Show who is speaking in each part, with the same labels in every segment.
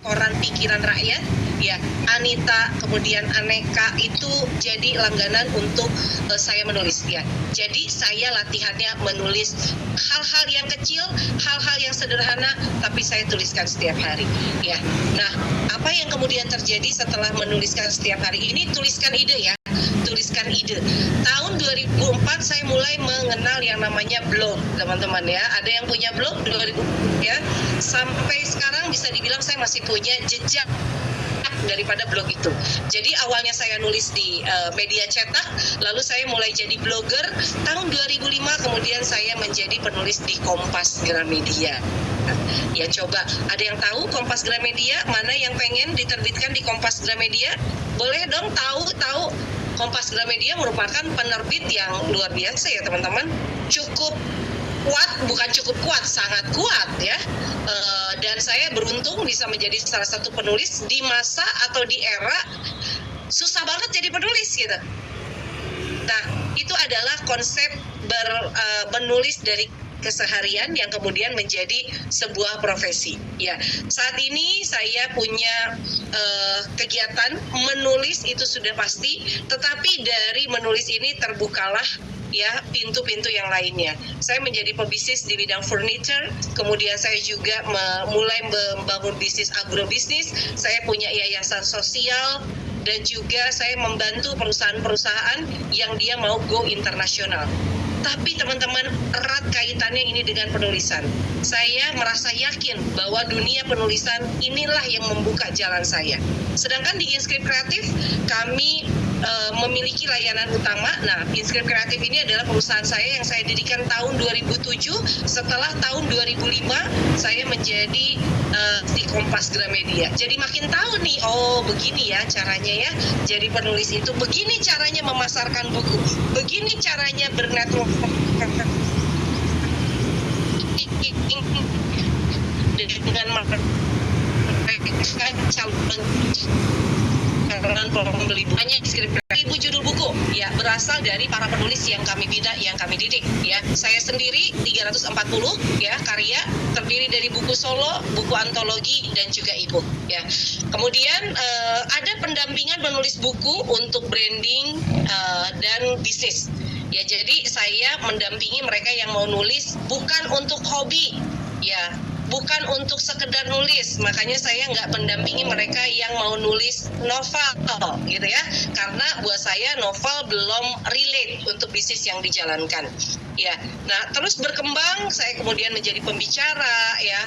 Speaker 1: koran pikiran rakyat, ya. Anita, kemudian Aneka itu jadi langganan untuk saya menulis, ya. Jadi saya latihannya menulis hal-hal yang kecil, hal-hal yang sederhana, tapi saya tuliskan setiap hari, ya. Nah, apa yang kemudian terjadi setelah menuliskan setiap hari ini? Tuliskan ide, ya. Tuliskan ide. Tahun 2004 saya mulai mengenal yang namanya blog, teman-teman, ya. Ada yang punya blog 2000, ya. Sampai sekarang bisa dibilang saya masih punya jejak daripada blog itu. Jadi awalnya saya nulis di media cetak, lalu saya mulai jadi blogger. Tahun 2005 kemudian saya menjadi penulis di Kompas Gramedia. Ya, coba ada yang tahu Kompas Gramedia? Mana yang pengen diterbitkan di Kompas Gramedia? Boleh dong tahu. Kompas Gramedia merupakan penerbit yang luar biasa, ya teman-teman. Cukup kuat, bukan cukup kuat, sangat kuat, ya. Dan saya beruntung bisa menjadi salah satu penulis di masa atau di era susah banget jadi penulis, gitu. Nah, itu adalah konsep menulis dari keseharian yang kemudian menjadi sebuah profesi, ya. Saat ini saya punya kegiatan menulis, itu sudah pasti, tetapi dari menulis ini terbukalah, ya, pintu-pintu yang lainnya. Saya menjadi pebisnis di bidang furniture, kemudian saya juga mulai membangun bisnis agrobisnis, saya punya yayasan sosial, dan juga saya membantu perusahaan-perusahaan yang dia mau go internasional. Tapi teman-teman, erat kaitannya ini dengan penulisan. Saya merasa yakin bahwa dunia penulisan inilah yang membuka jalan saya. Sedangkan di Inscript Kreatif, kami memiliki layanan utama. Nah, Inscript Kreatif ini adalah perusahaan saya yang saya dirikan tahun 2007. Setelah tahun 2005, saya menjadi di Kompas Gramedia. Jadi makin tahu nih, oh begini ya caranya, ya. Jadi penulis itu begini caranya memasarkan buku, begini caranya bernetwork dengan calon pembeli. Hanya Inscript Kreatif judul buku, ya, berasal dari para penulis yang kami bina, yang kami didik, ya. Saya sendiri 340, ya, karya terdiri dari buku solo, buku antologi, dan juga e-book, ya. Kemudian ada pendampingan menulis buku untuk branding dan bisnis. Ya, jadi saya mendampingi mereka yang mau nulis bukan untuk hobi, ya, bukan untuk sekedar nulis. Makanya saya nggak mendampingi mereka yang mau nulis novel, gitu ya, karena buat saya novel belum relate untuk bisnis yang dijalankan, ya. Nah, terus berkembang, saya kemudian menjadi pembicara, ya,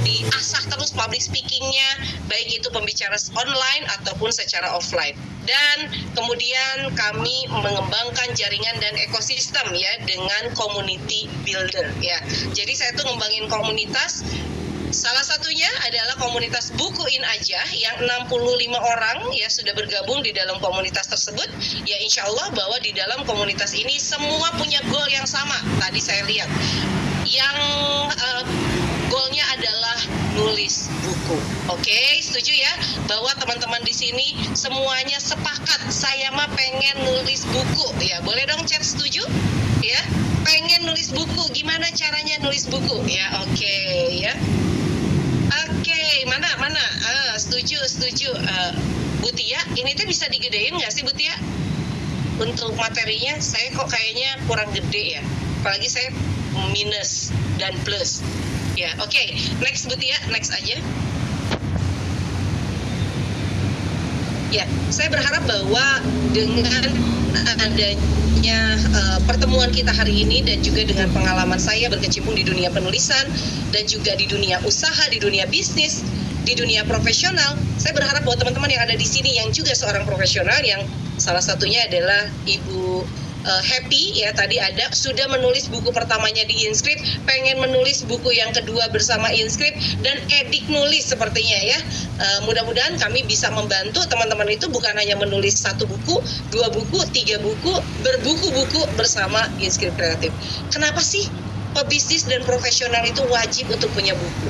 Speaker 1: diasah terus public speakingnya, baik itu pembicara online ataupun secara offline. Dan kemudian kami mengembangkan jaringan dan ekosistem, ya, dengan community builder, ya. Jadi saya tuh ngembangin komunitas. Salah satunya adalah komunitas Bukuin Aja yang 65 orang, ya, sudah bergabung di dalam komunitas tersebut. Ya, insya Allah bahwa di dalam komunitas ini semua punya goal yang sama. Tadi saya lihat yang goalnya adalah nulis buku. Oke, setuju ya bahwa teman-teman di sini semuanya sepakat saya mah pengen nulis buku, ya. Boleh dong chat setuju, ya. Pengen nulis buku, gimana caranya nulis buku, ya. Oke, ya. Oke, mana setuju. Bu Tia, ini tuh bisa digedein nggak sih Bu Tia? Untuk materinya saya kok kayaknya kurang gede, ya. Apalagi saya minus dan plus. Ya, oke. Next Bu Tia, next aja. Ya, saya berharap bahwa dengan adanya pertemuan kita hari ini dan juga dengan pengalaman saya berkecimpung di dunia penulisan dan juga di dunia usaha, di dunia bisnis, di dunia profesional, saya berharap bahwa teman-teman yang ada di sini yang juga seorang profesional, yang salah satunya adalah Ibu Happy, ya, tadi ada sudah menulis buku pertamanya di Inscript, pengen menulis buku yang kedua bersama Inscript, dan edik nulis sepertinya, ya. Mudah-mudahan kami bisa membantu teman-teman itu bukan hanya menulis 1 buku, 2 buku, 3 buku, berbuku-buku bersama Inscript Kreatif. Kenapa sih pebisnis dan profesional itu wajib untuk punya buku?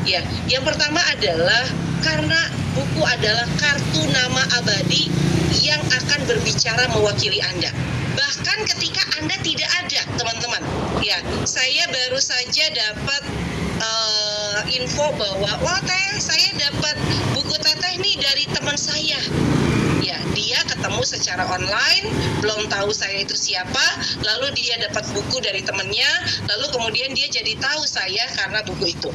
Speaker 1: Ya, yang pertama adalah karena buku adalah kartu nama abadi yang akan berbicara mewakili Anda. Bahkan ketika Anda tidak ada, teman-teman. Ya, saya baru saja dapat info bahwa wah teh saya dapat buku teteh nih dari teman saya. Ya, dia ketemu secara online, belum tahu saya itu siapa, lalu dia dapat buku dari temannya, lalu kemudian dia jadi tahu saya karena buku itu.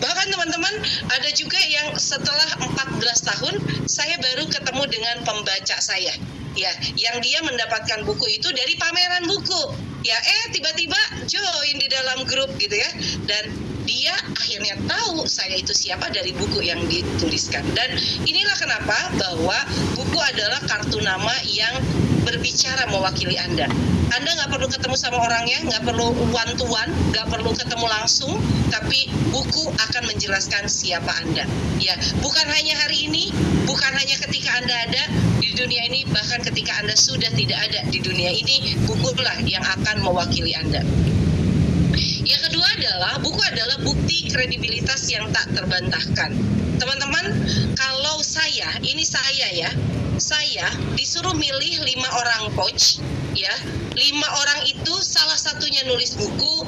Speaker 1: Bahkan teman-teman, ada juga yang setelah 14 tahun, saya baru ketemu dengan pembaca saya. Ya, yang dia mendapatkan buku itu dari pameran buku. Ya, tiba-tiba join di dalam grup gitu ya. Dan dia akhirnya tahu saya itu siapa dari buku yang dituliskan. Dan inilah kenapa bahwa buku adalah kartu nama yang berbicara mewakili Anda. Anda nggak perlu ketemu sama orangnya, nggak perlu one to one, nggak perlu ketemu langsung, tapi buku akan menjelaskan siapa Anda. Ya, bukan hanya hari ini, bukan hanya ketika Anda ada di dunia ini, bahkan ketika Anda sudah tidak ada di dunia ini, bukulah yang akan mewakili Anda. Yang kedua adalah, buku adalah bukti kredibilitas yang tak terbantahkan. Teman-teman, kalau saya disuruh milih 5 orang coach, ya, 5 orang itu salah satunya nulis buku,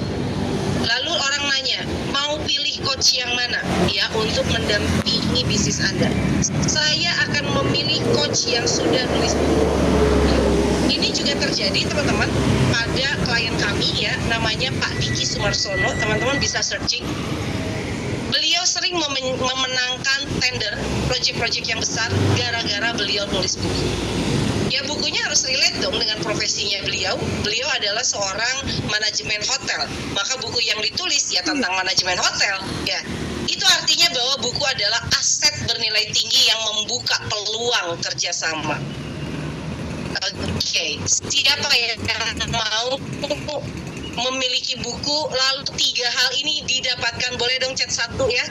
Speaker 1: lalu orang nanya, mau pilih coach yang mana, ya, untuk mendampingi bisnis Anda. Saya akan memilih coach yang sudah nulis buku. Ini juga terjadi teman-teman pada klien kami ya, namanya Pak Diki Sumarsono. Teman-teman bisa searching. Beliau sering memenangkan tender proyek-proyek yang besar gara-gara beliau nulis buku. Ya, bukunya harus relate dong dengan profesinya beliau. Beliau adalah seorang manajemen hotel, maka buku yang ditulis ya tentang manajemen hotel. Ya, itu artinya bahwa buku adalah aset bernilai tinggi yang membuka peluang kerjasama. Oke, siapa yang mau memiliki buku lalu 3 hal ini didapatkan? Boleh dong chat 1 ya.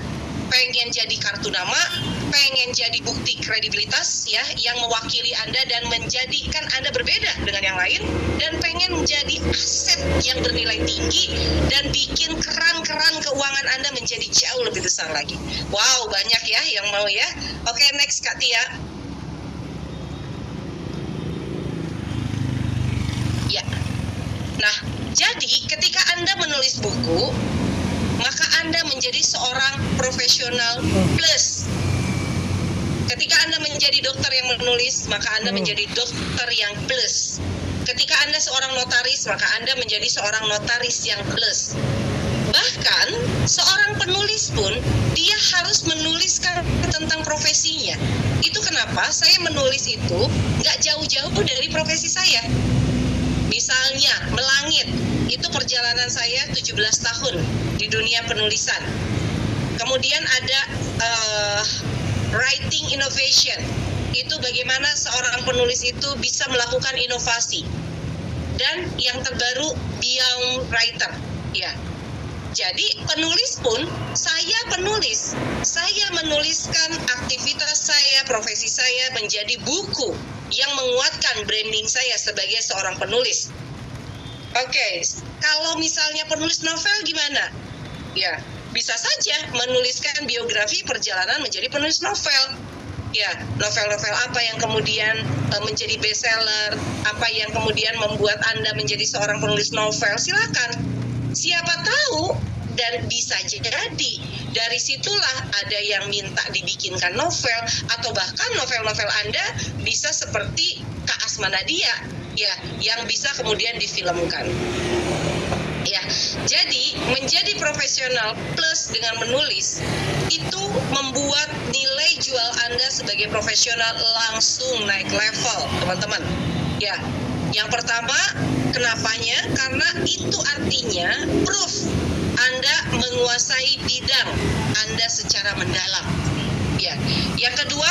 Speaker 1: Pengen jadi kartu nama, pengen jadi bukti kredibilitas ya yang mewakili Anda dan menjadikan Anda berbeda dengan yang lain, dan pengen menjadi aset yang bernilai tinggi dan bikin keran-keran keuangan Anda menjadi jauh lebih besar lagi. Wow, banyak ya yang mau ya. Oke, next Kak Tia. Ya. Nah, jadi ketika Anda menulis buku, maka Anda menjadi seorang profesional plus. Ketika Anda menjadi dokter yang menulis, maka Anda menjadi dokter yang plus. Ketika Anda seorang notaris, maka Anda menjadi seorang notaris yang plus. Bahkan seorang penulis pun dia harus menuliskan tentang profesinya. Itu kenapa saya menulis itu nggak jauh-jauh dari profesi saya. Misalnya melangit, itu perjalanan saya 17 tahun di dunia penulisan. Kemudian ada writing innovation, itu bagaimana seorang penulis itu bisa melakukan inovasi. Dan yang terbaru beyond writer, ya. Jadi penulis pun, saya menuliskan aktivitas saya, profesi saya menjadi buku yang menguatkan branding saya sebagai seorang penulis. Oke, kalau misalnya penulis novel gimana? Ya, bisa saja menuliskan biografi perjalanan menjadi penulis novel. Ya, novel-novel apa yang kemudian menjadi bestseller, apa yang kemudian membuat Anda menjadi seorang penulis novel, silakan. Siapa tahu, dan bisa jadi dari situlah ada yang minta dibikinkan novel, atau bahkan novel-novel Anda bisa seperti Kak Asma Nadia ya, yang bisa kemudian difilmkan. Ya, jadi menjadi profesional plus dengan menulis itu membuat nilai jual Anda sebagai profesional langsung naik level, teman-teman. Ya, yang pertama, kenapanya? Karena itu artinya proof Anda menguasai bidang Anda secara mendalam. Ya. Yang kedua,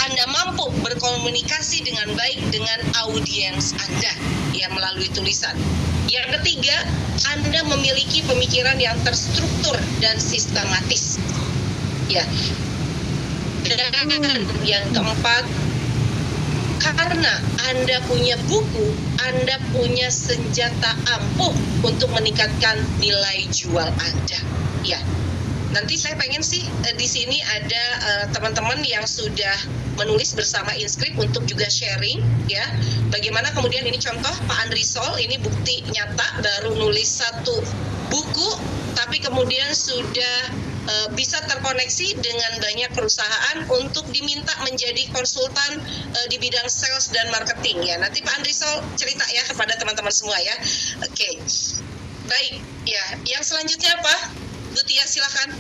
Speaker 1: Anda mampu berkomunikasi dengan baik dengan audiens Anda ya melalui tulisan. Yang ketiga, Anda memiliki pemikiran yang terstruktur dan sistematis. Ya. Dan yang keempat, karena Anda punya buku, Anda punya senjata ampuh untuk meningkatkan nilai jual Anda. Ya. nanti saya pengen sih di sini ada teman-teman yang sudah menulis bersama Inscript untuk juga sharing ya. Bagaimana kemudian ini contoh Pak Andrisol, ini bukti nyata baru nulis 1 buku tapi kemudian sudah bisa terkoneksi dengan banyak perusahaan untuk diminta menjadi konsultan di bidang sales dan marketing ya. Nanti Pak Andrisol cerita ya kepada teman-teman semua ya. Oke. Baik, ya. Yang selanjutnya apa? Bu Tia, silakan.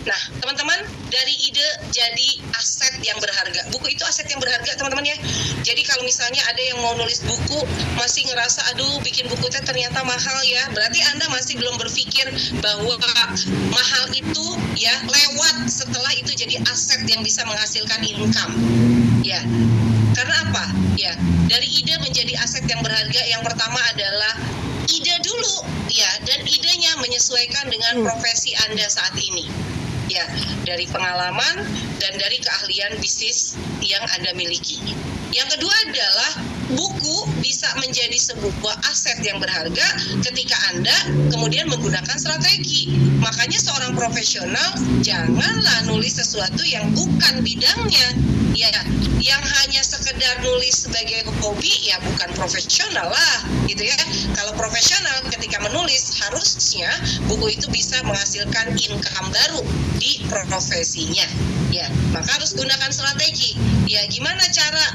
Speaker 1: Nah, teman-teman, dari ide jadi aset yang berharga. Buku itu aset yang berharga, teman-teman ya. Jadi kalau misalnya ada yang mau nulis buku, masih ngerasa, aduh, bikin buku itu ternyata mahal ya. Berarti Anda masih belum berpikir bahwa mahal itu ya lewat setelah itu jadi aset yang bisa menghasilkan income. Ya, karena apa? Ya, dari ide menjadi aset yang berharga, yang pertama adalah ide dulu, ya, dan idenya menyesuaikan dengan profesi Anda saat ini. Ya, dari pengalaman dan dari keahlian bisnis yang Anda miliki. Yang kedua adalah buku bisa menjadi sebuah aset yang berharga ketika Anda kemudian menggunakan strategi. Makanya seorang profesional janganlah nulis sesuatu yang bukan bidangnya. Ya, yang hanya sekedar nulis sebagai hobi ya bukan profesional lah, gitu ya. Kalau profesional ketika menulis harusnya buku itu bisa menghasilkan income baru di profesinya. Ya, maka harus gunakan strategi. Ya, gimana cara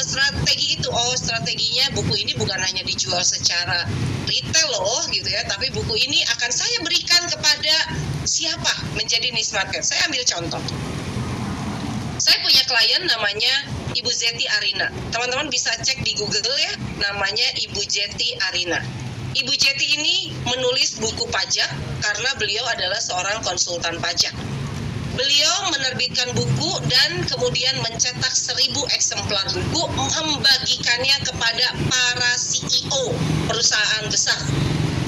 Speaker 1: strategi itu? Oh, strateginya buku ini bukan hanya dijual secara retail loh, gitu ya, tapi buku ini akan saya berikan kepada siapa menjadi niche market. Saya ambil contoh. Saya punya klien namanya Ibu Zeti Arina. Teman-teman bisa cek di Google ya, namanya Ibu Zeti Arina. Ibu Zeti ini menulis buku pajak karena beliau adalah seorang konsultan pajak. Beliau menerbitkan buku dan kemudian mencetak 1000 eksemplar buku, membagikannya kepada para CEO perusahaan besar,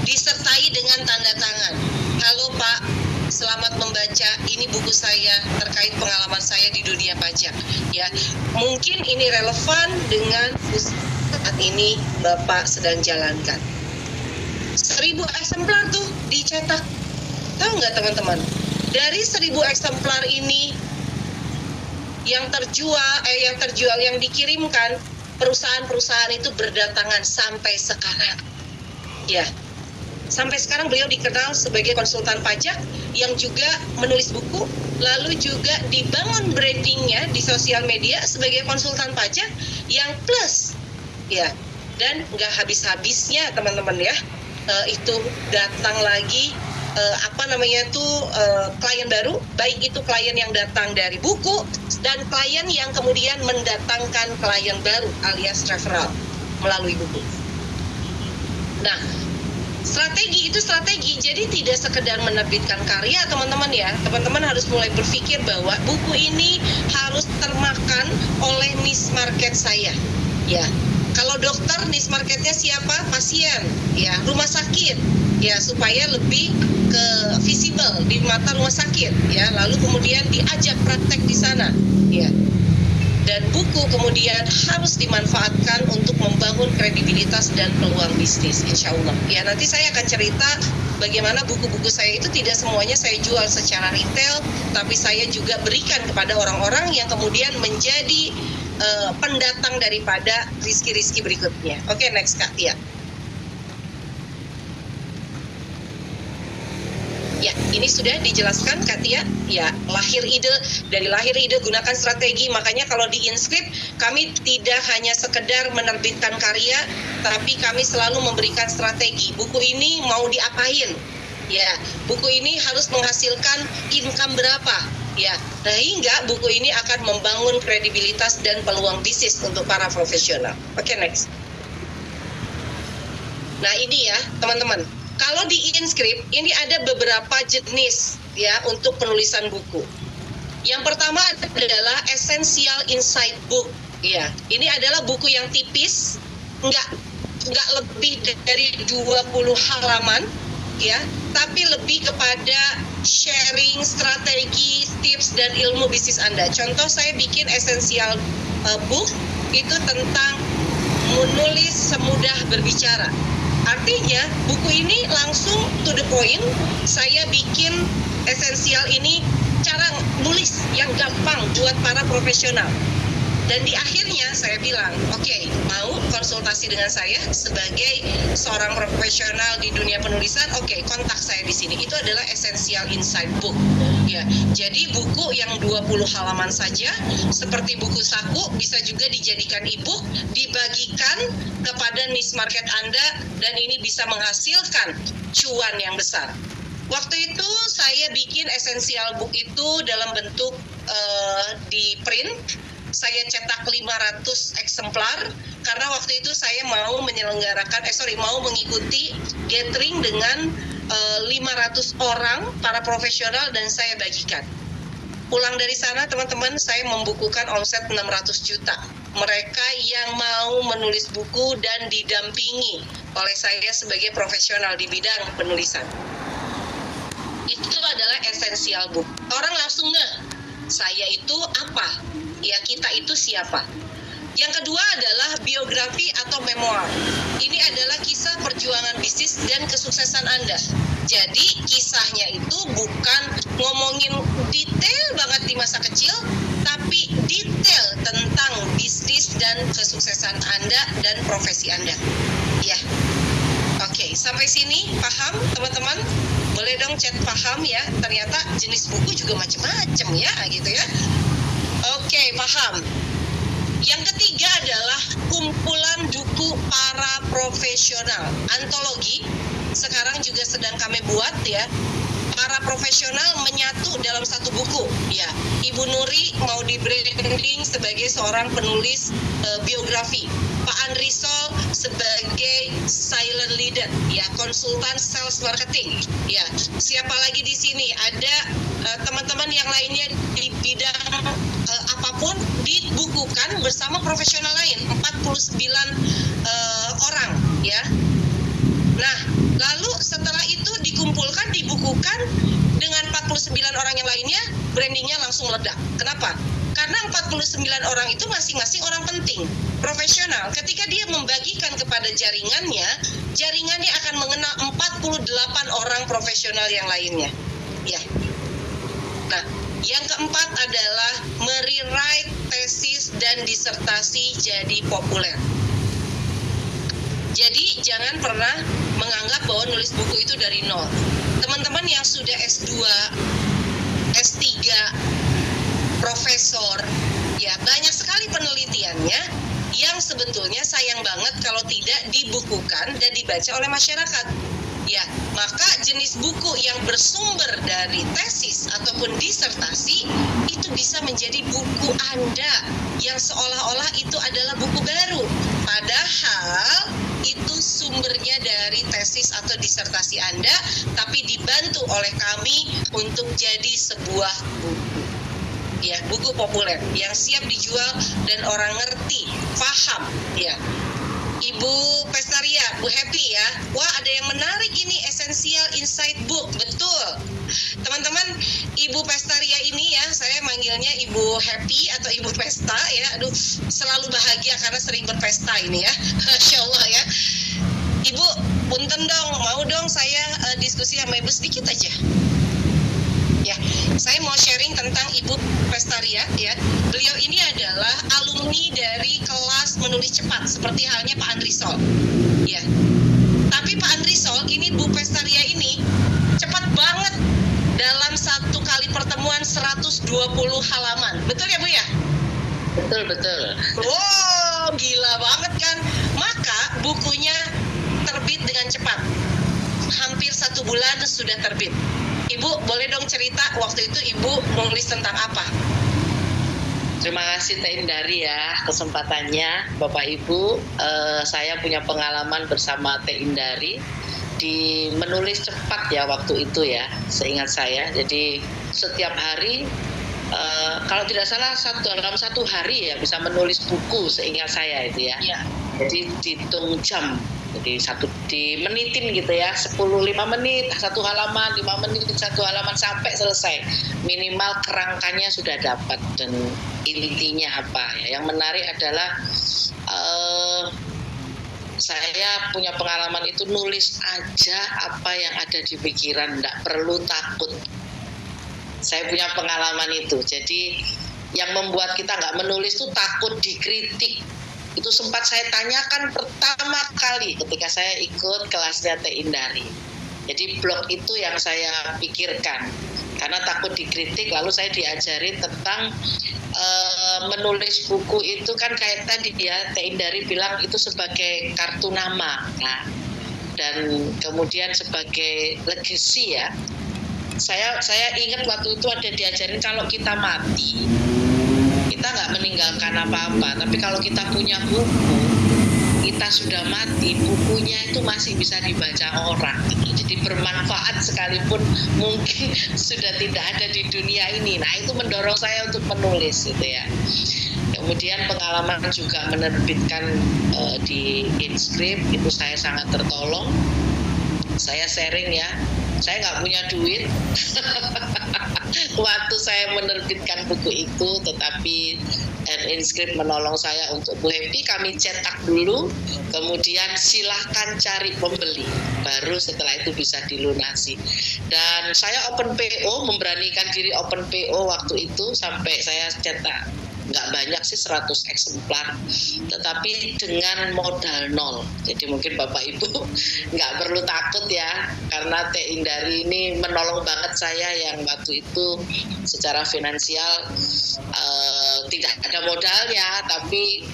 Speaker 1: disertai dengan tanda tangan. Halo Pak, selamat membaca, ini buku saya terkait pengalaman saya di dunia pajak. Ya, mungkin ini relevan dengan saat ini Bapak sedang jalankan. 1000 eksemplar tuh dicetak. Tahu nggak teman-teman? Dari 1000 eksemplar ini yang terjual, yang dikirimkan, perusahaan-perusahaan itu berdatangan sampai sekarang. Ya. Sampai sekarang beliau dikenal sebagai konsultan pajak yang juga menulis buku, lalu juga dibangun brandingnya di sosial media sebagai konsultan pajak yang plus, ya. Dan nggak habis-habisnya teman-teman ya, itu datang lagi klien baru, baik itu klien yang datang dari buku dan klien yang kemudian mendatangkan klien baru alias referral melalui buku. Nah, strategi itu strategi, jadi tidak sekedar menerbitkan karya teman-teman ya. Teman-teman harus mulai berpikir bahwa buku ini harus termakan oleh niche market saya. Ya, kalau dokter niche marketnya siapa? Pasien, ya, rumah sakit, ya, supaya lebih ke visible di mata rumah sakit, ya. Lalu kemudian diajak praktek di sana, ya. Dan buku kemudian harus dimanfaatkan untuk membangun kredibilitas dan peluang bisnis, insya Allah. Ya, nanti saya akan cerita bagaimana buku-buku saya itu tidak semuanya saya jual secara retail, tapi saya juga berikan kepada orang-orang yang kemudian menjadi pendatang daripada rizki-rizki berikutnya. Oke, next Kak Tia. Ya, ini sudah dijelaskan Kak Tia. Ya, dari lahir ide gunakan strategi. Makanya kalau di Inscript kami tidak hanya sekedar menerbitkan karya, tapi kami selalu memberikan strategi. Buku ini mau diapain? Ya, buku ini harus menghasilkan income berapa? Ya, sehingga buku ini akan membangun kredibilitas dan peluang bisnis untuk para profesional. Oke, next. Nah, ini ya, teman-teman. Kalau di Inscript ini ada beberapa jenis ya untuk penulisan buku. Yang pertama adalah Essential Insight Book. Ya, ini adalah buku yang tipis, nggak lebih dari 20 halaman, ya, tapi lebih kepada sharing strategi, tips dan ilmu bisnis Anda. Contoh saya bikin Essential Book itu tentang menulis semudah berbicara. Artinya buku ini langsung to the point. Saya bikin esensial ini cara nulis yang gampang buat para profesional. Dan di akhirnya saya bilang, oke, mau konsultasi dengan saya sebagai seorang profesional di dunia penulisan, oke, kontak saya di sini. Itu adalah Essential Insight Book. Ya, jadi buku yang 20 halaman saja, seperti buku saku, bisa juga dijadikan e-book, dibagikan kepada niche market Anda, dan ini bisa menghasilkan cuan yang besar. Waktu itu saya bikin Essential Book itu dalam bentuk di print. Saya cetak 500 eksemplar karena waktu itu saya mau mau mengikuti gathering dengan 500 orang para profesional dan saya bagikan. Pulang dari sana teman-teman, saya membukukan omset 600 juta. Mereka yang mau menulis buku dan didampingi oleh saya sebagai profesional di bidang penulisan. Itu adalah Essential Book. Orang langsung saya itu apa? Ya, kita itu siapa? Yang kedua adalah biografi atau memoir. Ini adalah kisah perjuangan bisnis dan kesuksesan Anda. Jadi kisahnya itu bukan ngomongin detail banget di masa kecil, tapi detail tentang bisnis dan kesuksesan Anda dan profesi Anda. Ya, oke, sampai sini paham teman-teman? Boleh dong chat paham ya. Ternyata jenis buku juga macam-macam ya, gitu ya. Oke, paham. Yang ketiga adalah kumpulan buku para profesional, antologi. Sekarang juga sedang kami buat ya. Para profesional menyatu dalam satu buku. Ya, Ibu Nuri mau di branding sebagai seorang penulis biografi. Pak Andrisol sebagai silent leader, ya, konsultan sales marketing. Ya, siapa lagi di sini? Ada teman-teman yang lainnya di bidang apapun dibukukan bersama profesional lain, 49 orang, ya. Nah, lalu setelah itu dikumpulkan, dibukukan dengan 49 orang yang lainnya, brandingnya langsung meledak. Kenapa? Karena 49 orang itu masing-masing orang penting, profesional. Ketika dia membagikan kepada jaringannya, jaringannya akan mengenal 48 orang profesional yang lainnya. Ya. Nah, yang keempat adalah merewrite tesis dan disertasi jadi populer. Jadi jangan pernah menganggap bahwa nulis buku itu dari nol. Teman-teman yang sudah S2, S3, profesor, ya banyak sekali penelitiannya yang sebetulnya sayang banget kalau tidak dibukukan dan dibaca oleh masyarakat. Ya, maka jenis buku yang bersumber dari tesis ataupun disertasi itu bisa menjadi buku Anda yang seolah-olah itu adalah buku baru. Padahal itu sumbernya dari tesis atau disertasi Anda, tapi dibantu oleh kami untuk jadi sebuah buku. Ya, buku populer yang siap dijual dan orang ngerti, paham, ya. Ibu Pestaria, Bu Happy ya. Wah, ada yang menarik ini, Essential Insight Book. Betul. Teman-teman, Ibu Pestaria ini ya, saya manggilnya Ibu Happy atau Ibu Pesta ya. Aduh, selalu bahagia karena sering berpesta ini ya. Masya Allah ya. Ibu, punten dong, mau dong saya diskusi sama Ibu sedikit aja. Ya, saya mau sharing tentang Ibu Pestaria ya. Beliau ini adalah alumni dari kelas menulis cepat seperti halnya Pak Andrisol. Ya. Tapi Pak Andrisol ini Bu Pestaria ini cepat banget dalam satu kali pertemuan 120 halaman. Betul ya Bu ya?
Speaker 2: Betul.
Speaker 1: Wow, gila banget kan. Maka bukunya terbit dengan cepat. Hampir 1 bulan sudah terbit. Ibu, boleh dong cerita waktu itu Ibu menulis tentang apa?
Speaker 2: Terima kasih Teh Indari ya kesempatannya. Bapak Ibu, saya punya pengalaman bersama Teh Indari di menulis cepat ya waktu itu ya, seingat saya. Jadi setiap hari, kalau tidak salah dalam satu hari ya bisa menulis buku seingat saya itu ya.
Speaker 1: Ya.
Speaker 2: Jadi dihitung jam. Jadi dimenitin gitu ya, 5 menit, 1 halaman, 5 menit, 1 halaman sampai selesai. Minimal kerangkanya sudah dapat dan intinya apa ya. Yang menarik adalah saya punya pengalaman itu nulis aja apa yang ada di pikiran, nggak perlu takut. Saya punya pengalaman itu. Jadi yang membuat kita nggak menulis itu takut dikritik. Itu sempat saya tanyakan pertama kali ketika saya ikut kelasnya Teh Indari. Jadi blog itu yang saya pikirkan karena takut dikritik. Lalu saya diajarin tentang menulis buku itu kan kayak tadi ya Teh Indari bilang itu sebagai kartu nama, nah, dan kemudian sebagai legacy ya. Saya ingat waktu itu ada diajarin kalau kita mati kita nggak meninggalkan apa-apa, tapi kalau kita punya buku, kita sudah mati, bukunya itu masih bisa dibaca orang, jadi bermanfaat sekalipun mungkin sudah tidak ada di dunia ini. Nah itu mendorong saya untuk menulis gitu ya. Kemudian pengalaman juga menerbitkan di Inscript itu saya sangat tertolong. Saya sharing ya, saya nggak punya duit waktu saya menerbitkan buku itu, tetapi Inscript menolong saya untuk Bu Happy, kami cetak dulu, kemudian silahkan cari pembeli, baru setelah itu bisa dilunasi. Dan saya open PO, memberanikan diri open PO waktu itu sampai saya cetak nggak banyak sih 100 eksemplar, tetapi dengan modal nol. Jadi mungkin Bapak Ibu nggak perlu takut ya, karena Teh Indari ini menolong banget saya yang waktu itu secara finansial tidak ada modalnya, tapi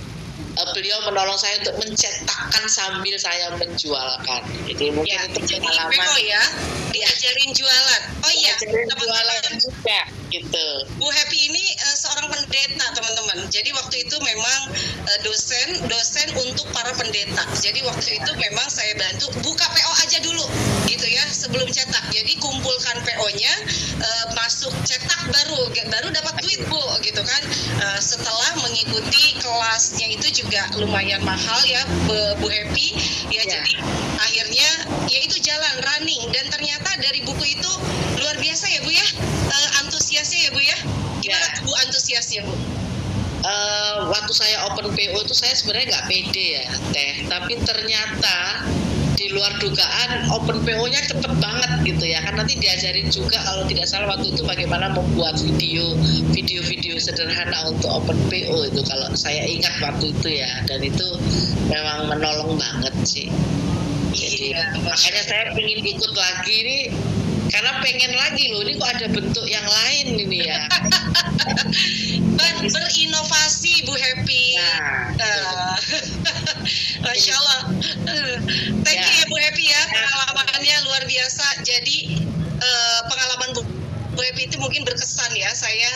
Speaker 2: beliau menolong saya untuk mencetakkan sambil saya menjualkan. Jadi mungkin
Speaker 1: Ya,
Speaker 2: itu
Speaker 1: jadi
Speaker 2: pengalaman
Speaker 1: PO ya, diajarin jualan. Oh iya,
Speaker 2: diajarin jualan
Speaker 1: teman-teman,
Speaker 2: juga gitu.
Speaker 1: Bu Happy ini seorang pendeta teman-teman. Jadi waktu itu memang dosen untuk para pendeta. Jadi waktu itu memang saya bantu buka PO aja dulu gitu ya sebelum cetak. Jadi kumpulkan PO-nya, masuk cetak baru dapat duit Bu gitu kan. Setelah mengikuti kelasnya itu juga lumayan mahal ya Bu Happy ya. Jadi akhirnya ya itu jalan running, dan ternyata dari buku itu luar biasa ya Bu ya, antusiasnya ya Bu ya. Gimana tuh Bu antusiasnya Bu?
Speaker 2: Waktu saya open PO itu saya sebenarnya nggak pede ya Teh, tapi ternyata di luar dugaan open PO-nya cepet banget gitu ya, kan nanti diajarin juga kalau tidak salah waktu itu bagaimana membuat video sederhana untuk open PO itu kalau saya ingat waktu itu ya, dan itu memang menolong banget sih. Jadi makanya saya ingin ikut lagi nih, karena pengen lagi loh, ini kok ada bentuk yang lain ini ya.
Speaker 1: Berinovasi Bu Happy. Masya Allah. Thank you ya Bu Happy ya, pengalamannya luar biasa. Jadi pengalaman Bu Happy itu mungkin berkesan ya. Saya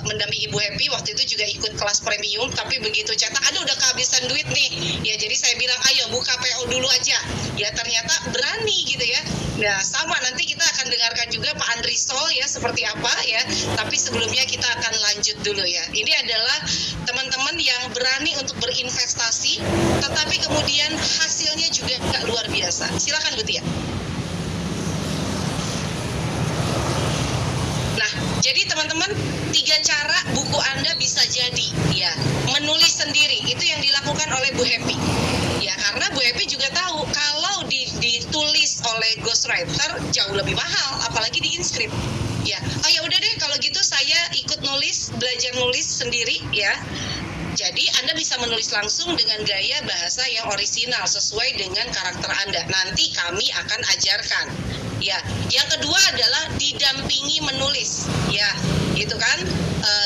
Speaker 1: mendampingi Bu Happy waktu itu juga ikut kelas premium, tapi begitu cetak, aduh udah kehabisan duit nih. Ya jadi saya bilang ayo buka PO dulu aja. Ya ternyata berani gitu ya. Nah sama, nanti kita akan dengarkan juga Pak Andri Sol ya seperti apa ya. Tapi sebelumnya kita akan lanjut dulu ya. Ini adalah teman-teman yang berani untuk berinvestasi, tetapi kemudian hasilnya juga luar biasa. Silakan Bu Tia. Jadi teman-teman, 3 cara buku Anda bisa jadi ya, menulis sendiri itu yang dilakukan oleh Bu Happy. Ya karena Bu Happy juga tahu kalau ditulis oleh ghostwriter jauh lebih mahal, apalagi di Inscript. Ya, oh ya udah deh kalau gitu saya ikut nulis, belajar nulis sendiri ya. Jadi Anda bisa menulis langsung dengan gaya bahasa yang orisinal sesuai dengan karakter Anda. Nanti kami akan ajarkan. Ya, yang kedua adalah didampingi menulis. Ya, itu kan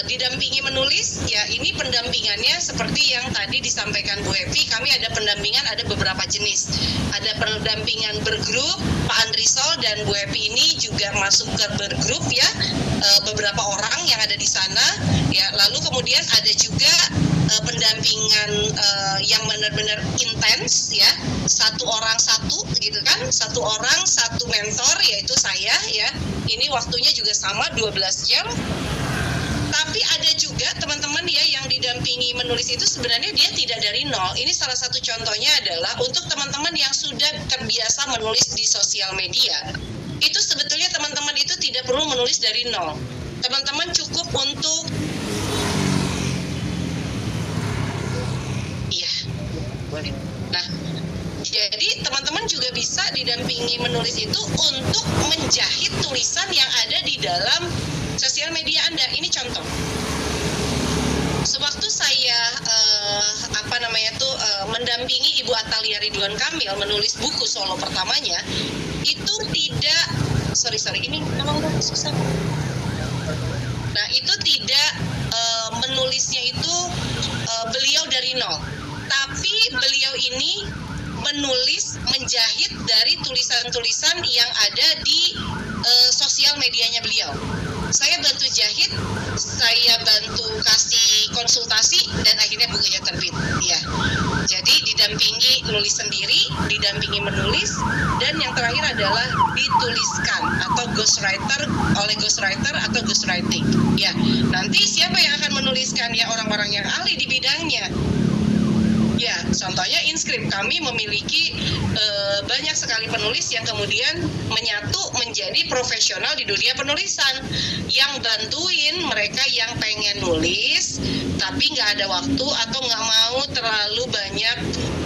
Speaker 1: didampingi menulis. Ya, ini pendampingannya seperti yang tadi disampaikan Bu Happy. Kami ada pendampingan, ada beberapa jenis. Ada pendampingan bergrup. Pak Andri Sol dan Bu Happy ini juga masuk ke bergrup ya. Beberapa orang yang ada di sana. Ya, lalu kemudian ada juga pendampingan yang benar-benar intens ya, satu orang satu gitu kan, satu orang satu mentor yaitu saya ya, ini waktunya juga sama 12 jam. Tapi ada juga teman-teman ya yang didampingi menulis itu sebenarnya dia tidak dari nol. Ini salah satu contohnya adalah untuk teman-teman yang sudah terbiasa menulis di sosial media, itu sebetulnya teman-teman itu tidak perlu menulis dari nol. Teman-teman cukup untuk nah teman-teman juga bisa didampingi menulis itu untuk menjahit tulisan yang ada di dalam sosial media Anda. Ini contoh. Sewaktu saya mendampingi Ibu Atalia Ridwan Kamil menulis buku solo pertamanya, itu tidak ini memang susah. Nah, itu tidak menulisnya itu beliau dari nol, tapi beliau ini menulis, menjahit dari tulisan-tulisan yang ada di sosial medianya beliau. Saya bantu jahit, saya bantu kasih konsultasi, dan akhirnya bukunya terbit. Ya, jadi didampingi nulis sendiri, didampingi menulis, dan yang terakhir adalah dituliskan atau ghostwriter oleh ghostwriter atau ghostwriting. Ya, nanti siapa yang akan menuliskan? Ya, orang-orang yang ahli di bidangnya. Ya, contohnya Inscript, kami memiliki banyak sekali penulis yang kemudian menyatu menjadi profesional di dunia penulisan, yang bantuin mereka yang pengen nulis tapi nggak ada waktu atau nggak mau terlalu banyak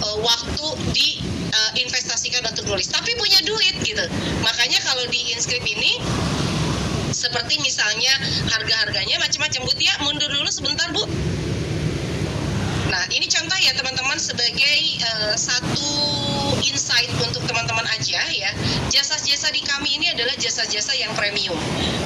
Speaker 1: waktu diinvestasikan untuk nulis, tapi punya duit gitu. Makanya kalau di Inscript ini seperti misalnya harga-harganya macam-macam. Bu Tia, mundur dulu sebentar, Bu. Nah, ini contoh ya teman-teman, sebagai satu insight untuk teman-teman aja ya. Jasa-jasa di kami ini adalah jasa-jasa yang premium.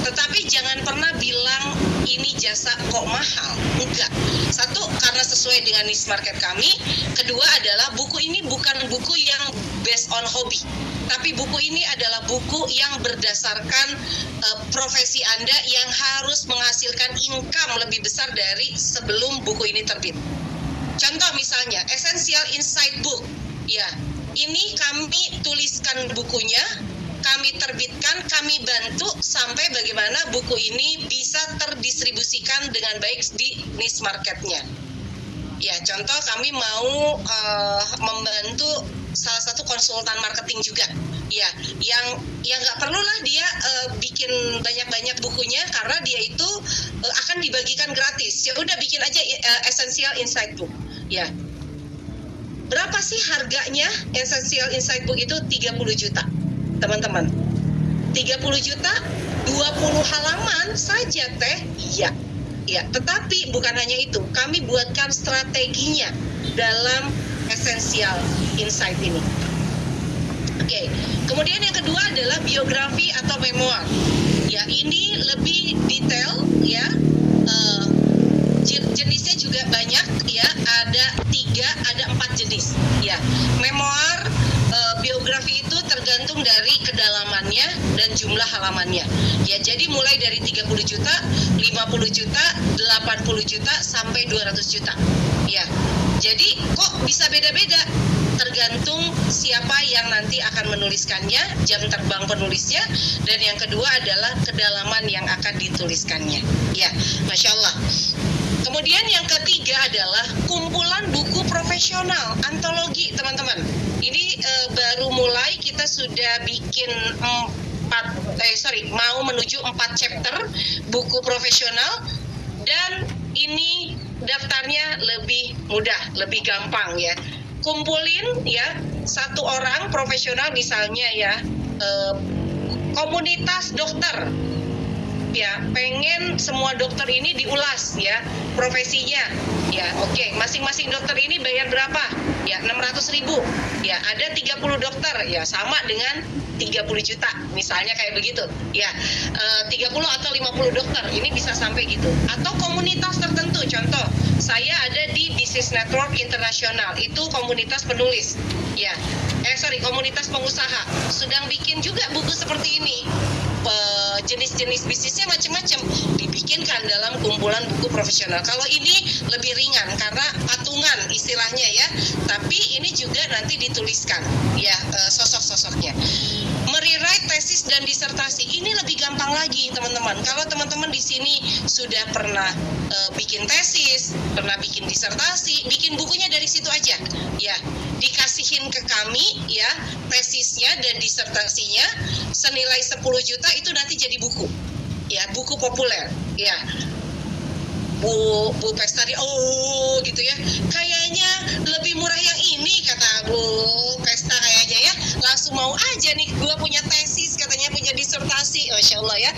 Speaker 1: Tetapi jangan pernah bilang ini jasa kok mahal. Enggak. Satu, karena sesuai dengan niche market kami. Kedua adalah buku ini bukan buku yang based on hobi. Tapi buku ini adalah buku yang berdasarkan profesi Anda yang harus menghasilkan income lebih besar dari sebelum buku ini terbit. Contoh misalnya, Essential Insight Book. Ya, ini kami tuliskan bukunya, kami terbitkan, kami bantu sampai bagaimana buku ini bisa terdistribusikan dengan baik di niche marketnya. Ya, contoh kami mau membantu salah satu konsultan marketing juga. Ya, yang nggak perlulah dia bikin banyak-banyak bukunya, karena dia itu akan dibagikan gratis. Ya udah, bikin aja Essential Insight Book. Ya, berapa sih harganya Essential Insight Book itu? 30 juta, teman-teman. 30 juta, 20 halaman saja teh. Iya. Ya, tetapi bukan hanya itu, kami buatkan strateginya dalam Essential Insight ini. Oke, kemudian yang kedua adalah biografi atau memoir. Ya, ini lebih detail ya. Jenisnya juga banyak ya, ada 4 jenis ya. Memoir, biografi itu tergantung dari kedalamannya dan jumlah halamannya ya. Jadi mulai dari 30 juta, 50 juta, 80 juta sampai 200 juta ya. Jadi kok bisa beda-beda, tergantung siapa yang nanti akan menuliskannya, jam terbang penulisnya, dan yang kedua adalah kedalaman yang akan dituliskannya ya. Masya Allah. Kemudian yang ketiga adalah kumpulan buku profesional, antologi, teman-teman. Ini baru mulai, kita sudah bikin mau menuju 4 chapter buku profesional, dan ini daftarnya lebih mudah, lebih gampang ya. Kumpulin ya, satu orang profesional misalnya ya, komunitas dokter. Ya, pengen semua dokter ini diulas ya profesinya. Ya, oke. Masing-masing dokter ini bayar berapa? Ya, 600.000. Ya, ada 30 dokter. Ya, sama dengan 30 juta. Misalnya kayak begitu. Ya, 30 atau 50 dokter. Ini bisa sampai gitu. Atau komunitas tertentu. Contoh, saya ada di Business Network Internasional. Itu komunitas penulis. Ya, komunitas pengusaha. Sedang bikin juga buku seperti ini. Jenis-jenis bisnisnya macam-macam dibikinkan dalam kumpulan buku profesional. Kalau ini lebih ringan karena patungan istilahnya ya, tapi ini juga nanti dituliskan ya sosok-sosoknya. Merewrite tesis dan disertasi ini lebih gampang lagi teman-teman. Kalau teman-teman di sini sudah pernah bikin tesis, pernah bikin disertasi, bikin bukunya dari situ aja ya. Dikasihin ke kami ya tesisnya dan disertasinya senilai 10 juta, itu nanti jadi buku ya, buku populer ya. Bu Pestari, oh gitu ya, kayaknya lebih murah yang ini, kata Bu Pesta kayaknya ya, langsung mau aja nih, gue punya tesis, katanya punya disertasi, Masya Allah ya.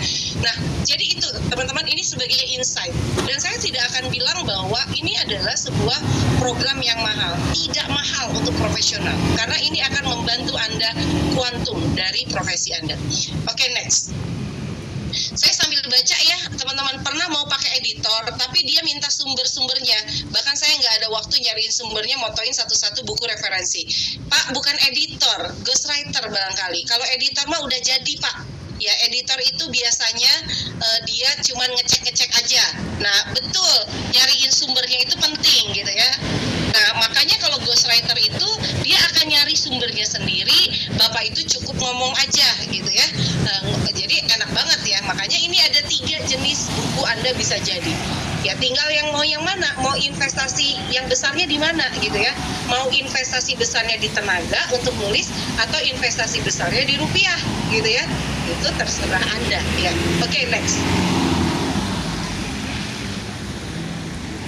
Speaker 1: Nah, jadi itu teman-teman, ini sebagai insight. Dan saya tidak akan bilang bahwa ini adalah sebuah program yang mahal. Tidak mahal untuk profesional, karena ini akan membantu Anda kuantum dari profesi Anda. Oke, next. Saya sambil baca ya, teman-teman. Pernah mau pakai editor, tapi dia minta sumber-sumbernya. Bahkan saya nggak ada waktu nyariin sumbernya, motoin satu-satu buku referensi. Pak, bukan editor, ghostwriter barangkali. Kalau editor mah udah jadi, Pak. Ya, editor itu biasanya dia cuma ngecek-ngecek aja. Nah, betul, nyariin sumbernya itu penting gitu ya. Nah, makanya kalau ghostwriter itu dia akan nyari sumbernya sendiri. Bapak itu cukup ngomong aja gitu ya. Jadi enak banget ya. Makanya ini ada 3 jenis buku Anda bisa jadi. Ya tinggal yang mana, mau investasi yang besarnya di mana gitu ya. Mau investasi besarnya di tenaga untuk nulis atau investasi besarnya di rupiah gitu ya. Itu terserah Anda ya. Oke, next.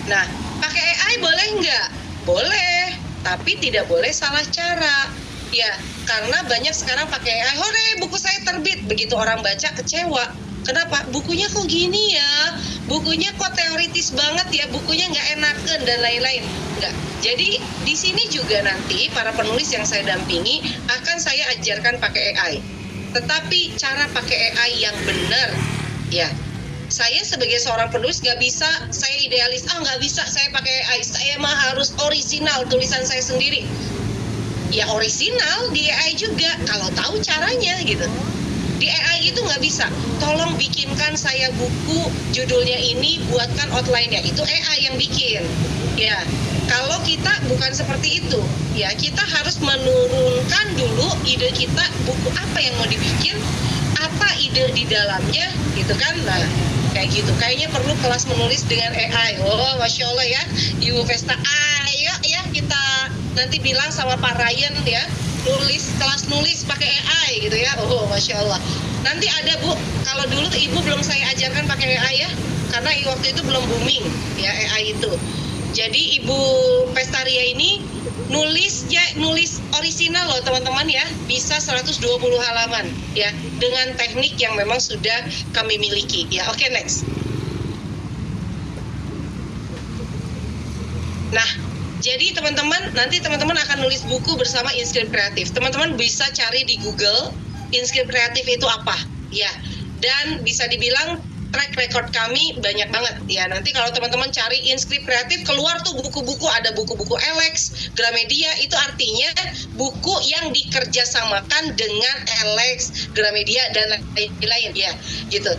Speaker 1: Nah, pakai AI boleh nggak? Boleh, tapi tidak boleh salah cara. Ya, karena banyak sekarang pakai AI, hore buku saya terbit. Begitu orang baca kecewa. Kenapa? Bukunya kok gini ya? Bukunya kok teoritis banget ya? Bukunya nggak enakan dan lain-lain. Nggak. Jadi di sini juga nanti para penulis yang saya dampingi akan saya ajarkan pakai AI. Tetapi cara pakai AI yang benar, ya. Saya sebagai seorang penulis nggak bisa, saya idealis, nggak bisa saya pakai AI. Saya mah harus orisinal tulisan saya sendiri. Ya orisinal di AI juga, kalau tahu caranya gitu. Di AI itu nggak bisa. Tolong bikinkan saya buku, judulnya ini, buatkan outline-nya. Itu AI yang bikin. Ya, kalau kita bukan seperti itu. Ya, kita harus menurunkan dulu ide kita, buku apa yang mau dibikin, apa ide di dalamnya, gitu kan. Nah, kayak gitu. Kayaknya perlu kelas menulis dengan AI. Oh, Masya Allah ya. Ibu Vesta, ayo ya kita nanti bilang sama Pak Ryan ya. Kelas nulis pakai AI gitu ya. Oh, Masya Allah. Nanti ada Bu, kalau dulu Ibu belum saya ajarkan pakai AI ya, karena waktu itu belum booming ya AI itu. Jadi Ibu Pestaria ini nulis orisinal loh teman-teman ya, bisa 120 halaman ya, dengan teknik yang memang sudah kami miliki ya. Oke, next. Nah, jadi teman-teman, nanti teman-teman akan nulis buku bersama Inscript Kreatif. Teman-teman bisa cari di Google, Inscript Kreatif itu apa? Ya, dan bisa dibilang track record kami banyak banget. Ya, nanti kalau teman-teman cari Inscript Kreatif, keluar tuh buku-buku, ada buku-buku Alex, Gramedia, itu artinya buku yang dikerjasamakan dengan Alex, Gramedia, dan lain-lain. Ya, gitu.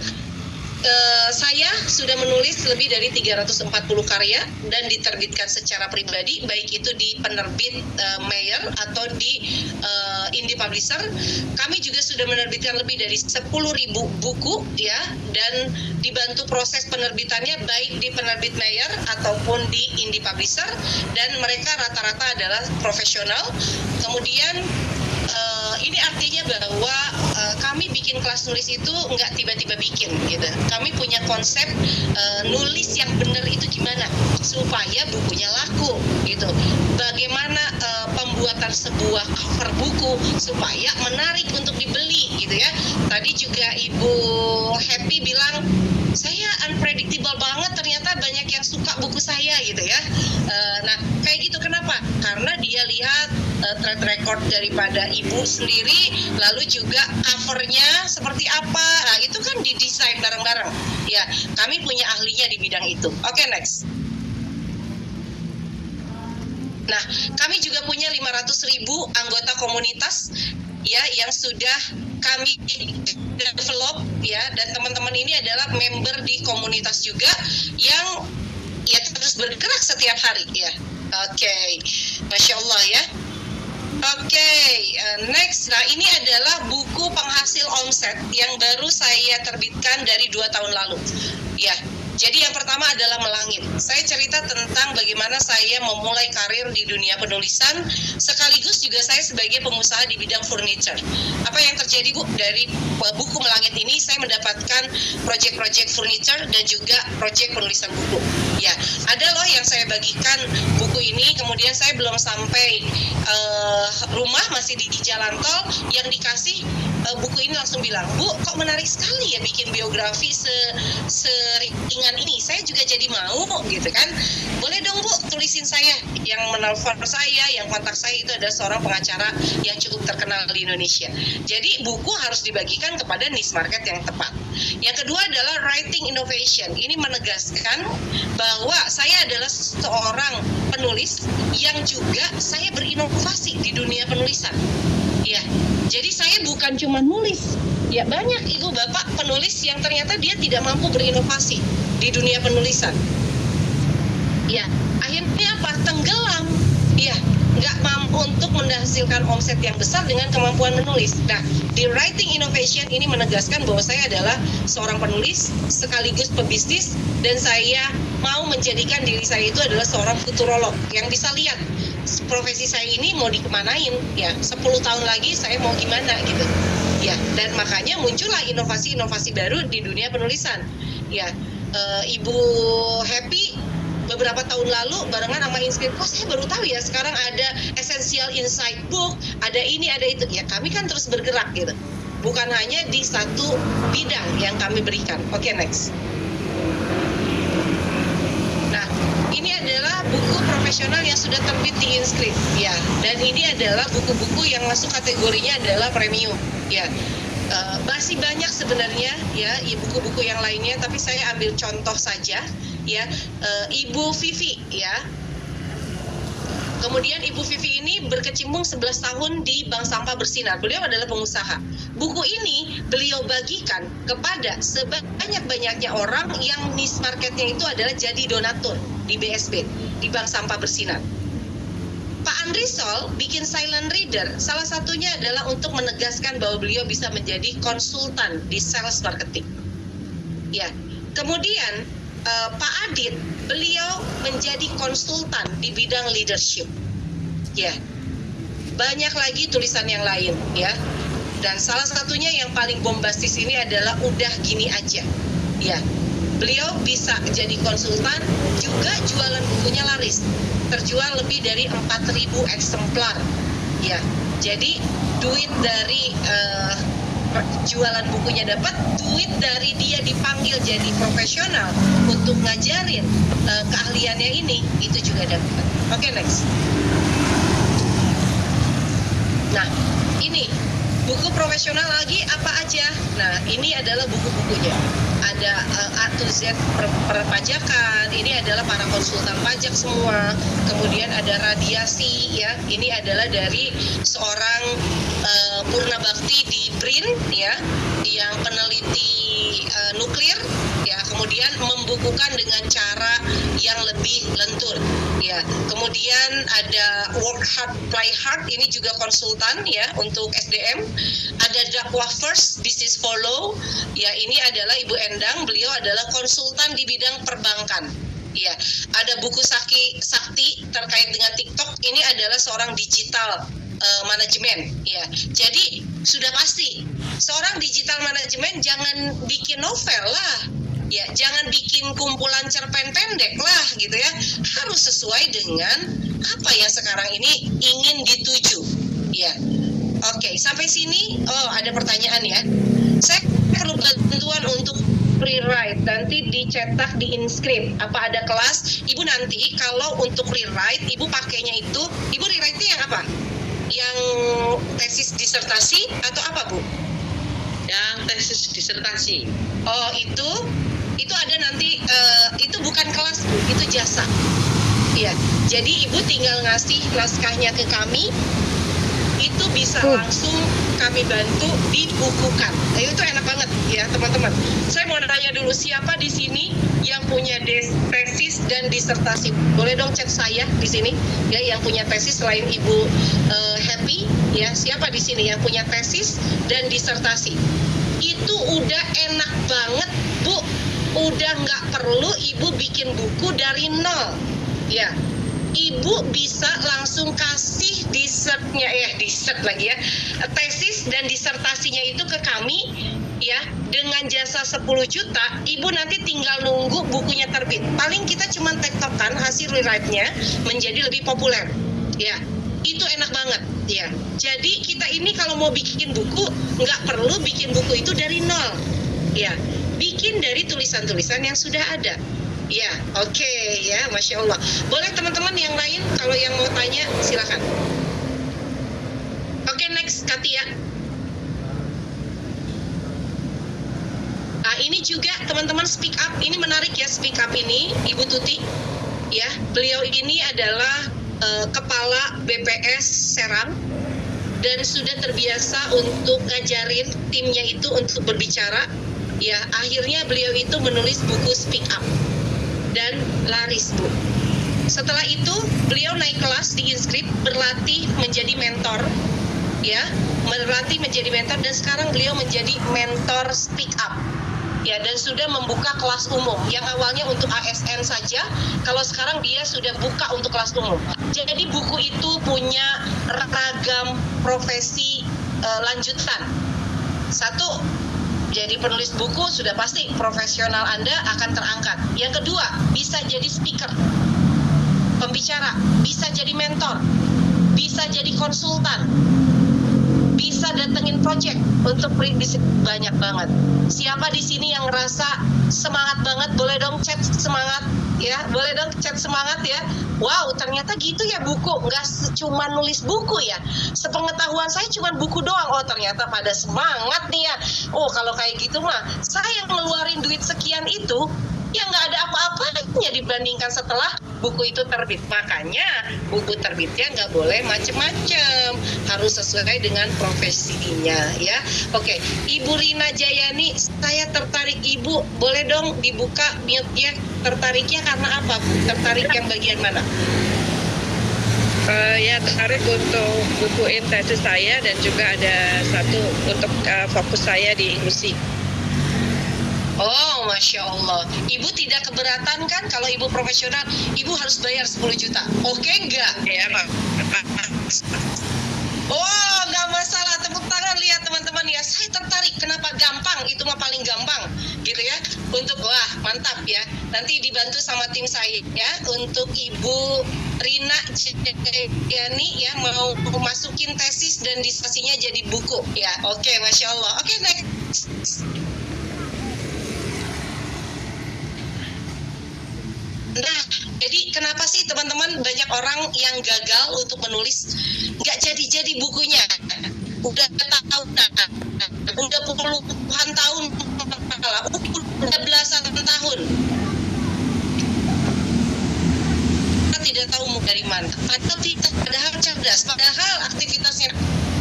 Speaker 1: Saya sudah menulis lebih dari 340 karya dan diterbitkan secara pribadi, baik itu di penerbit Mayer atau di indie publisher. Kami juga sudah menerbitkan lebih dari 10.000 buku ya, dan dibantu proses penerbitannya baik di penerbit Mayer ataupun di indie publisher, dan mereka rata-rata adalah profesional. Kemudian ini artinya bahwa kami bikin kelas nulis itu nggak tiba-tiba bikin gitu. Kami punya konsep nulis yang benar itu gimana supaya bukunya laku gitu. Bagaimana pembuatan sebuah cover buku supaya menarik untuk dibeli gitu ya. Tadi juga Ibu Happy bilang, saya unpredictable banget, ternyata banyak yang suka buku saya gitu ya. Nah kayak gitu, kenapa? Karena dia lihat track record daripada Ibu sendiri, lalu juga covernya seperti apa. Nah itu kan didesain bareng-bareng ya. Kami punya ahlinya di bidang itu. Oke, next. Nah, kami juga punya 500.000 anggota komunitas ya yang sudah kami develop ya, dan teman-teman ini adalah member di komunitas juga yang ya terus bergerak setiap hari ya. Oke, Masya Allah ya. Oke, next. Nah, ini adalah buku penghasil omset yang baru saya terbitkan dari 2 tahun lalu. Ya, jadi yang pertama adalah Melangit. Saya cerita tentang bagaimana saya memulai karir di dunia penulisan, sekaligus juga saya sebagai pengusaha di bidang furniture. Apa yang terjadi Bu? Dari buku Melangit ini saya mendapatkan proyek-proyek furniture dan juga proyek penulisan buku. Ya, ada loh yang saya bagikan buku ini, kemudian saya belum sampai rumah, masih di jalan tol, yang dikasih buku ini langsung bilang, Bu, kok menarik sekali ya bikin biografi seringan ini, saya juga jadi mau gitu kan. Boleh dong Bu, tulisin saya. Yang menelpon saya, yang kontak saya itu adalah seorang pengacara yang cukup terkenal di Indonesia. Jadi buku harus dibagikan kepada niche market yang tepat. Yang kedua adalah writing innovation. Ini menegaskan bahwa saya adalah seorang penulis yang juga saya berinovasi di dunia penulisan. Ya, jadi saya bukan cuma nulis. Ya, banyak ibu bapak penulis yang ternyata dia tidak mampu berinovasi di dunia penulisan. Ya, akhirnya apa? Tenggelam. Ya, nggak mampu untuk menghasilkan omset yang besar dengan kemampuan menulis. Nah, di writing innovation ini menegaskan bahwa saya adalah seorang penulis sekaligus pebisnis, dan saya mau menjadikan diri saya itu adalah seorang futurolog yang bisa lihat profesi saya ini mau dikemanain, ya 10 tahun lagi saya mau gimana gitu. Ya, dan makanya muncullah inovasi-inovasi baru di dunia penulisan. Ya, Ibu Happy beberapa tahun lalu barengan sama Inscript, kok saya baru tahu ya sekarang ada Essential Insight Book, ada ini, ada itu. Ya, kami kan terus bergerak gitu. Bukan hanya di satu bidang yang kami berikan. Oke, next. Nah, ini adalah buku profesional yang sudah terbit di Inscript, ya. Dan ini adalah buku-buku yang masuk kategorinya adalah premium, ya. Masih banyak sebenarnya ya buku-buku yang lainnya, tapi saya ambil contoh saja ya. Ibu Vivi ya. Kemudian Ibu Vivi ini berkecimpung 11 tahun di Bank Sampah Bersinar. Beliau adalah pengusaha. Buku ini beliau bagikan kepada sebanyak-banyaknya orang yang niche marketnya itu adalah jadi donatur di BSB, di Bank Sampah Bersinar. Pak Andri Sol bikin silent reader, salah satunya adalah untuk menegaskan bahwa beliau bisa menjadi konsultan di sales marketing. Ya, kemudian Pak Adit, beliau menjadi konsultan di bidang leadership. Ya, banyak lagi tulisan yang lain, ya. Dan salah satunya yang paling bombastis ini adalah udah gini aja, ya. Beliau bisa jadi konsultan, juga jualan bukunya laris. Terjual lebih dari 4.000 eksemplar. Ya, jadi duit dari jualan bukunya dapat, duit dari dia dipanggil jadi profesional untuk ngajarin keahliannya ini, itu juga dapat. Oke, next. Nah, ini buku profesional lagi apa aja? Nah, ini adalah buku-bukunya. Ada A to Z perpajakan, ini adalah para konsultan pajak semua. Kemudian ada radiasi, ya, ini adalah dari seorang Purna Bakti di BRIN, ya, yang peneliti nuklir, ya. Kemudian membukukan dengan cara yang lebih lentur, ya. Kemudian ada Work Hard, Play Hard, ini juga konsultan, ya, untuk SDM. Ada Dakwah First, Business Follow, ya, ini adalah Ibu Endang, beliau adalah konsultan di bidang perbankan. Ya, ada buku Sakti terkait dengan TikTok, ini adalah seorang digital manajemen, ya. Jadi sudah pasti seorang digital manajemen jangan bikin novel lah, ya, jangan bikin kumpulan cerpen pendek lah, gitu ya. Harus sesuai dengan apa yang sekarang ini ingin dituju, ya. Oke, sampai sini, ada pertanyaan ya. Saya perlu bantuan untuk rewrite, nanti dicetak di Inscript. Apa ada kelas? Ibu nanti kalau untuk rewrite, Ibu pakainya itu, Ibu rewrite-nya yang apa? Yang tesis disertasi atau apa, Bu?
Speaker 2: Yang tesis disertasi.
Speaker 1: Oh, itu ada nanti, itu bukan kelas, Bu, itu jasa. Iya, jadi Ibu tinggal ngasih naskahnya ke kami, itu bisa langsung kami bantu dibukukan. Nah, itu enak banget ya, teman-teman. Saya mau nanya dulu, siapa di sini yang punya tesis dan disertasi? Boleh dong chat saya di sini ya, yang punya tesis selain Ibu Happy, ya. Siapa di sini yang punya tesis dan disertasi? Itu udah enak banget, Bu. Udah nggak perlu Ibu bikin buku dari nol, ya. Ibu bisa langsung kasih tesis dan disertasinya itu ke kami, ya, dengan jasa 10 juta, ibu nanti tinggal nunggu bukunya terbit. Paling kita cuma tektokan hasil rewrite-nya menjadi lebih populer. Ya, itu enak banget. Ya, jadi kita ini kalau mau bikin buku, nggak perlu bikin buku itu dari nol. Ya, bikin dari tulisan-tulisan yang sudah ada. Ya, oke, ya, Masya Allah. Boleh teman-teman yang lain, kalau yang mau tanya, silakan. Oke, next, Katia. Nah, ini juga teman-teman speak up. Ini menarik ya, speak up ini, Ibu Tuti. Ya, beliau ini adalah kepala BPS Serang dan sudah terbiasa untuk ngajarin timnya itu untuk berbicara. Ya, akhirnya beliau itu menulis buku speak up dan laris, Bu. Setelah itu beliau naik kelas di Inscript, berlatih menjadi mentor, ya, berlatih menjadi mentor, dan sekarang beliau menjadi mentor speak up. Ya, dan sudah membuka kelas umum yang awalnya untuk ASN saja, kalau sekarang dia sudah buka untuk kelas umum. Jadi buku itu punya ragam profesi lanjutan. Satu, jadi penulis buku sudah pasti profesional Anda akan terangkat. Yang kedua, bisa jadi speaker, pembicara, bisa jadi mentor, bisa jadi konsultan, bisa datengin project untuk banyak banget. Siapa di sini yang ngerasa semangat banget, boleh dong chat semangat ya, boleh dong chat semangat ya. Wow, ternyata gitu ya buku, nggak cuma nulis buku ya. Sepengetahuan saya cuma buku doang. Oh, ternyata pada semangat nih ya. Oh, kalau kayak gitu mah saya ngeluarin duit sekian itu ya nggak ada apa-apanya dibandingkan setelah buku itu terbit. Makanya buku terbitnya nggak boleh macem-macem, harus sesuai dengan profesinya ya. Oke, Ibu Rina Jayani, saya tertarik Ibu, boleh dong dibuka mute-nya. Tertariknya karena apa, Bu? Tertarik yang bagian mana?
Speaker 3: Ya, tertarik untuk bukuin tesis saya, dan juga ada satu untuk fokus saya di inklusi.
Speaker 1: Oh, Masya Allah. Ibu tidak keberatan kan kalau Ibu profesional, Ibu harus bayar 10 juta. Oke nggak?
Speaker 3: Ya, Pak.
Speaker 1: Oh, nggak masalah. Tepuk tangan, lihat teman-teman ya. Saya tertarik. Kenapa? Gampang. Itu mah paling gampang. Gitu ya. Untuk, wah, mantap ya. Nanti dibantu sama tim saya ya. Untuk Ibu Rina Jayani ya, mau masukin tesis dan diskusinya jadi buku. Ya, oke, Masya Allah. Oke, next. Nah, jadi kenapa sih teman-teman banyak orang yang gagal untuk menulis, nggak jadi-jadi bukunya? Udah tahun, udah puluhan tahun, udah belasan tahun. Kita tidak tahu mau dari mana. Padahal cerdas, padahal aktivitasnya,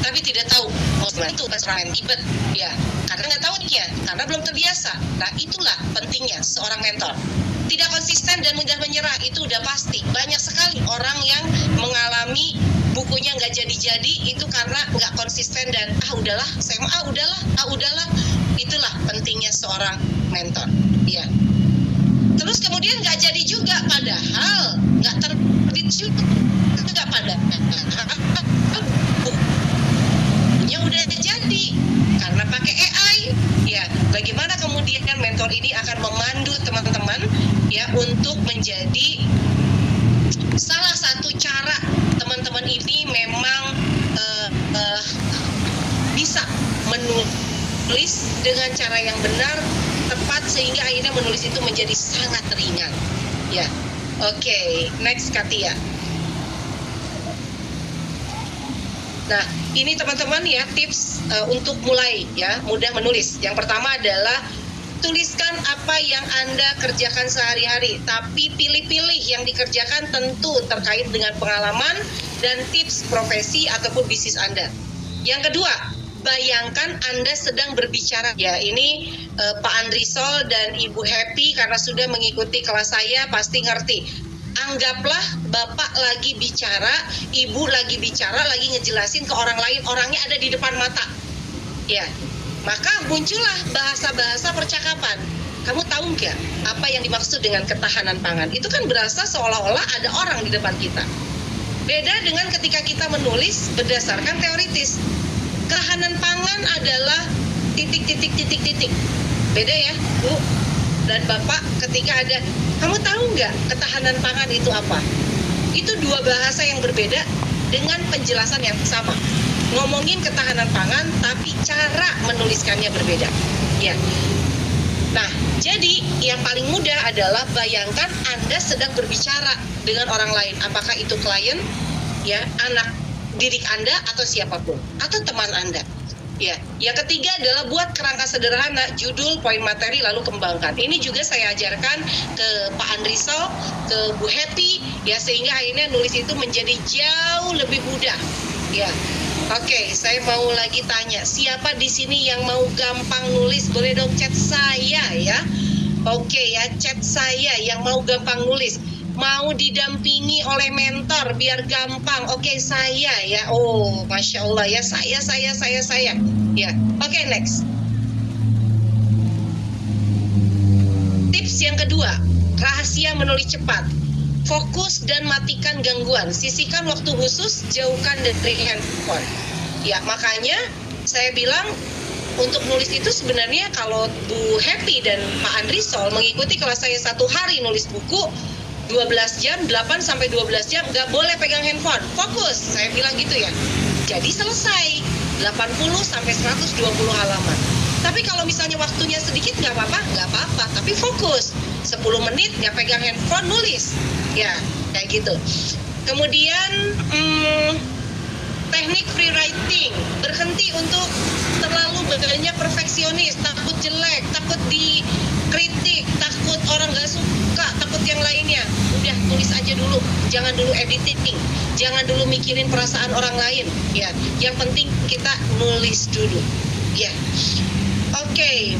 Speaker 1: tapi tidak tahu. Oh, itu pasrah ribet, ya. Karena nggak tahu nih ya, karena belum terbiasa. Nah, itulah pentingnya seorang mentor. Tidak konsisten dan mudah menyerah, itu udah pasti. Banyak sekali orang yang mengalami bukunya nggak jadi-jadi, itu karena nggak konsisten dan udahlah, saya mau udahlah. Itulah pentingnya seorang mentor. Ya. Terus kemudian nggak jadi juga, padahal nggak terbit juga, nggak padahal bukunya udah jadi karena pakai AI. Ya, bagaimana kemudian mentor ini akan memandu teman-teman ya untuk menjadi salah satu cara teman-teman ini memang bisa menulis dengan cara yang benar, tepat, sehingga akhirnya menulis itu menjadi sangat ringan. Ya, oke, next Katia. Nah, ini teman-teman ya tips untuk mulai ya mudah menulis. Yang pertama adalah tuliskan apa yang Anda kerjakan sehari-hari, tapi pilih-pilih yang dikerjakan tentu terkait dengan pengalaman dan tips profesi ataupun bisnis Anda. Yang kedua, bayangkan Anda sedang berbicara. Ya, ini Pak Andrisol dan Ibu Happy karena sudah mengikuti kelas saya pasti ngerti. Anggaplah Bapak lagi bicara, Ibu lagi bicara, lagi ngejelasin ke orang lain, orangnya ada di depan mata. Ya, maka muncullah bahasa-bahasa percakapan. Kamu tahu nggak apa yang dimaksud dengan ketahanan pangan? Itu kan berasa seolah-olah ada orang di depan kita. Beda dengan ketika kita menulis berdasarkan teoritis. Ketahanan pangan adalah titik. Beda ya, Bu dan Bapak, ketika ada, kamu tahu nggak ketahanan pangan itu apa? Itu dua bahasa yang berbeda dengan penjelasan yang sama. Ngomongin ketahanan pangan, tapi cara menuliskannya berbeda. Ya. Nah, jadi yang paling mudah adalah bayangkan Anda sedang berbicara dengan orang lain, apakah itu klien, ya, anak didik Anda atau siapapun, atau teman Anda. Ya, yang ketiga adalah buat kerangka sederhana, judul, poin materi, lalu kembangkan. Ini juga saya ajarkan ke Pak Andrisol, ke Bu Happy, ya, sehingga akhirnya nulis itu menjadi jauh lebih mudah. Ya, oke, saya mau lagi tanya, siapa di sini yang mau gampang nulis? Boleh dong chat saya ya. Oke ya, chat saya yang mau gampang nulis. Mau didampingi oleh mentor biar gampang. Oke, saya ya. Oh, Masya Allah ya, saya. Ya, oke, next. Tips yang kedua, rahasia menulis cepat. Fokus dan matikan gangguan. Sisihkan waktu khusus, jauhkan dari handphone. Ya, makanya saya bilang untuk nulis itu sebenarnya kalau Bu Happy dan Pak Andrisol mengikuti kelas saya 1 hari nulis buku 12 jam, 8 sampai 12 jam, nggak boleh pegang handphone. Fokus, saya bilang gitu ya. Jadi selesai 80 sampai 120 halaman. Tapi kalau misalnya waktunya sedikit nggak apa-apa, tapi fokus. 10 menit nggak pegang handphone, nulis. Ya, kayak gitu. Kemudian teknik free writing, berhenti untuk terlalu banyak perfeksionis, takut jelek, takut dikritik, takut orang nggak suka, takut yang lainnya. Udah, tulis aja dulu, jangan dulu editing, jangan dulu mikirin perasaan orang lain. Ya, yang penting kita nulis dulu. Ya, oke.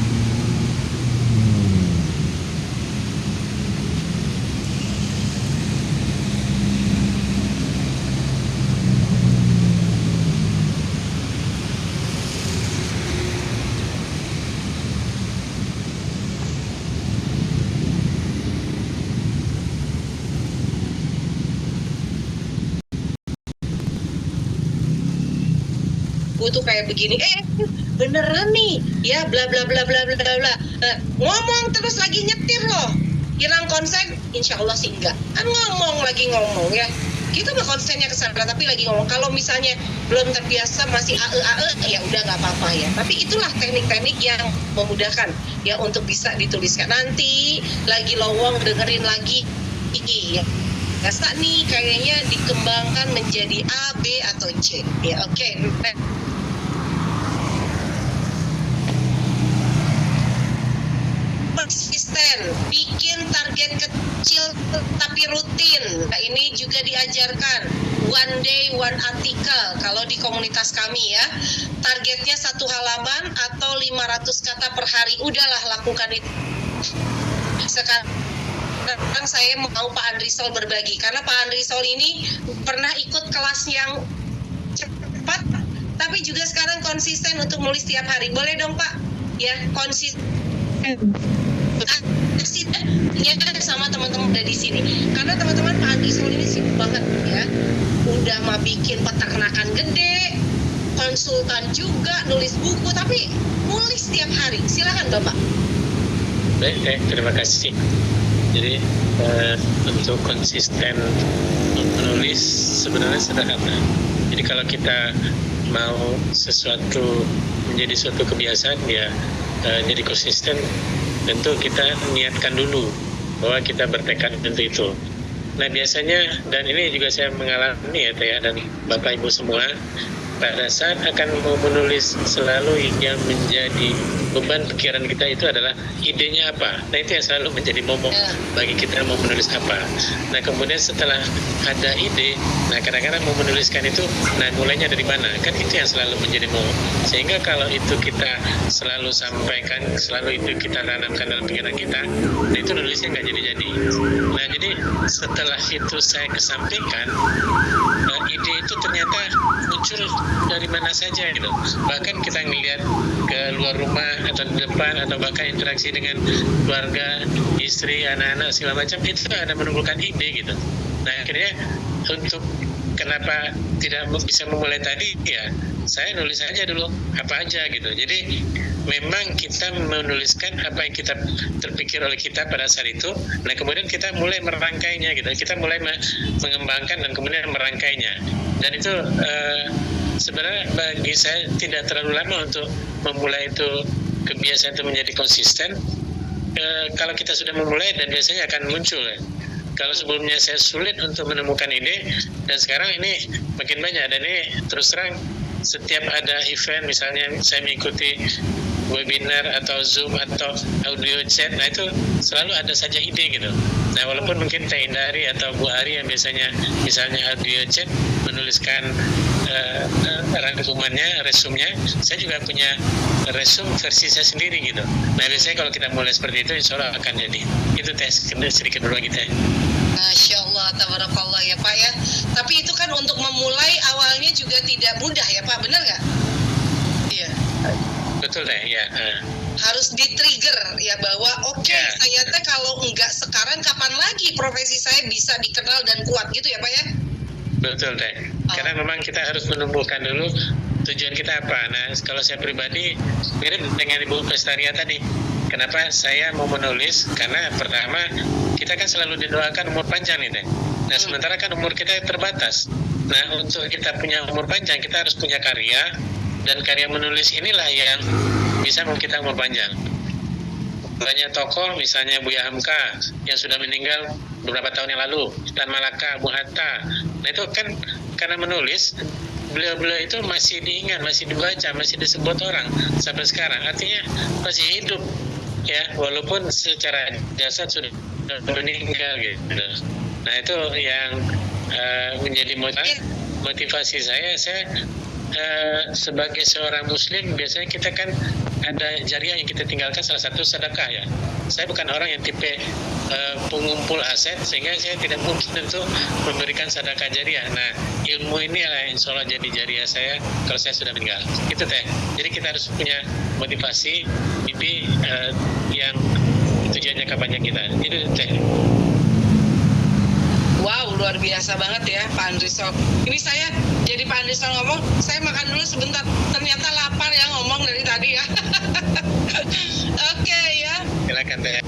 Speaker 1: Tuh kayak begini, beneran nih, ya, bla bla bla bla bla bla. Ngomong terus lagi nyetir loh, hilang konsen? Insya Allah sih enggak, kan ngomong ya. Kita mah konsennya ke sana, tapi lagi ngomong. Kalau misalnya belum terbiasa masih ya udah nggak apa-apa ya. Tapi itulah teknik-teknik yang memudahkan ya untuk bisa dituliskan. Nanti lagi lowong dengerin lagi, ya. Rasa nih kayaknya dikembangkan menjadi A, B atau C. Ya, oke. Konsisten, bikin target kecil tapi rutin. Nah, ini juga diajarkan one day one article kalau di komunitas kami ya. Targetnya 1 halaman atau 500 kata per hari. Udahlah, lakukan itu. Sekarang saya mau Pak Andrisol berbagi, karena Pak Andrisol ini pernah ikut kelas yang cepat, tapi juga sekarang konsisten untuk nulis tiap hari. Boleh dong Pak? Ya, konsisten. Ya, sama teman-teman udah di sini. Karena teman-teman Pak Andrisol ini sibuk banget ya. Udah mah bikin peternakan gede, konsultan juga, nulis buku, tapi nulis tiap hari. Silakan Bapak.
Speaker 4: Baik, terima kasih. Jadi untuk konsisten menulis sebenarnya sederhana. Jadi kalau kita mau sesuatu menjadi suatu kebiasaan ya jadi konsisten, tentu kita niatkan dulu bahwa kita bertekad untuk itu. Nah biasanya, dan ini juga saya mengalami ya Teh dan Bapak Ibu semua, pada saat akan mau menulis selalu yang menjadi beban pikiran kita itu adalah idenya apa. Nah itu yang selalu menjadi momok bagi kita mau menulis apa. Nah kemudian setelah ada ide, nah kadang-kadang mau menuliskan itu, nah mulainya dari mana? Kan itu yang selalu menjadi momok. Sehingga kalau itu kita selalu sampaikan, selalu itu kita tanamkan dalam pikiran kita, nah itu nulisnya nggak jadi-jadi. Nah jadi setelah itu saya kesampingkan, ide itu ternyata muncul dari mana saja gitu. Bahkan kita ngelihat ke luar rumah atau di depan atau bahkan interaksi dengan keluarga, istri, anak-anak segala macam, itu ada menimbulkan ide gitu. Nah akhirnya untuk kenapa tidak bisa memulai tadi ya saya nulis aja dulu apa aja gitu. Jadi memang kita menuliskan apa yang kita terpikir oleh kita pada saat itu. Nah kemudian kita mulai merangkainya gitu, kita mulai mengembangkan dan kemudian merangkainya. Dan itu sebenarnya bagi saya tidak terlalu lama untuk memulai itu, kebiasaan itu menjadi konsisten. Kalau kita sudah memulai dan biasanya akan muncul ya. Kalau sebelumnya saya sulit untuk menemukan ide, dan sekarang ini makin banyak. Dan ini terus terang setiap ada event, misalnya saya mengikuti webinar atau Zoom atau audio chat, nah itu selalu ada saja ide gitu. Nah walaupun mungkin Teh Indari atau Bu Ari yang biasanya misalnya audio chat menuliskan rangkumannya, resumnya, saya juga punya resum versi saya sendiri gitu. Nah biasanya kalau kita mulai seperti itu, insya Allah akan jadi. Itu tes sedikit berbagi Teh.
Speaker 1: Masya Allah, tabarakallah ya Pak ya. Tapi itu kan untuk memulai awalnya juga tidak mudah ya Pak, benar nggak? Iya.
Speaker 4: Betul Teh, ya.
Speaker 1: Harus di-trigger ya bahwa oke,
Speaker 4: Ya.
Speaker 1: saya teh kalau enggak sekarang kapan lagi profesi saya bisa dikenal dan kuat gitu ya Pak ya?
Speaker 4: Betul Teh. Karena memang kita harus menumbuhkan dulu tujuan kita apa. Nah kalau saya pribadi mirip dengan Ibu Pestaria tadi. Kenapa saya mau menulis? Karena pertama kita kan selalu didoakan umur panjang nih Teh. Nah sementara kan umur kita terbatas. Nah untuk kita punya umur panjang kita harus punya karya, dan karya menulis inilah yang bisa membuat kita umur panjang. Banyak tokoh misalnya Buya Hamka yang sudah meninggal beberapa tahun yang lalu, Tan Malaka, Bung Hatta. Nah itu kan karena menulis, beliau-beliau itu masih diingat, masih dibaca, masih disebut orang sampai sekarang. Artinya masih hidup ya, walaupun secara jasad sudah meninggal gitu. Nah itu yang menjadi motivasi saya. Sebagai seorang muslim biasanya kita kan ada jariah yang kita tinggalkan, salah satu sedekah ya. Saya bukan orang yang tipe pengumpul aset, sehingga saya tidak mungkin untuk memberikan sedekah jariah. Nah ilmu ini adalah insya Allah jadi jariah saya kalau saya sudah meninggal. Itu Teh. Jadi kita harus punya motivasi mimpi yang tujuannya kapannya kita. Itu Teh.
Speaker 1: Wow, luar biasa banget ya Pak Andrisol. Ini saya jadi Pak Andrisol ngomong, saya makan dulu sebentar. Ternyata lapar ya ngomong dari tadi ya. Oke ya.
Speaker 4: Silakan Teh.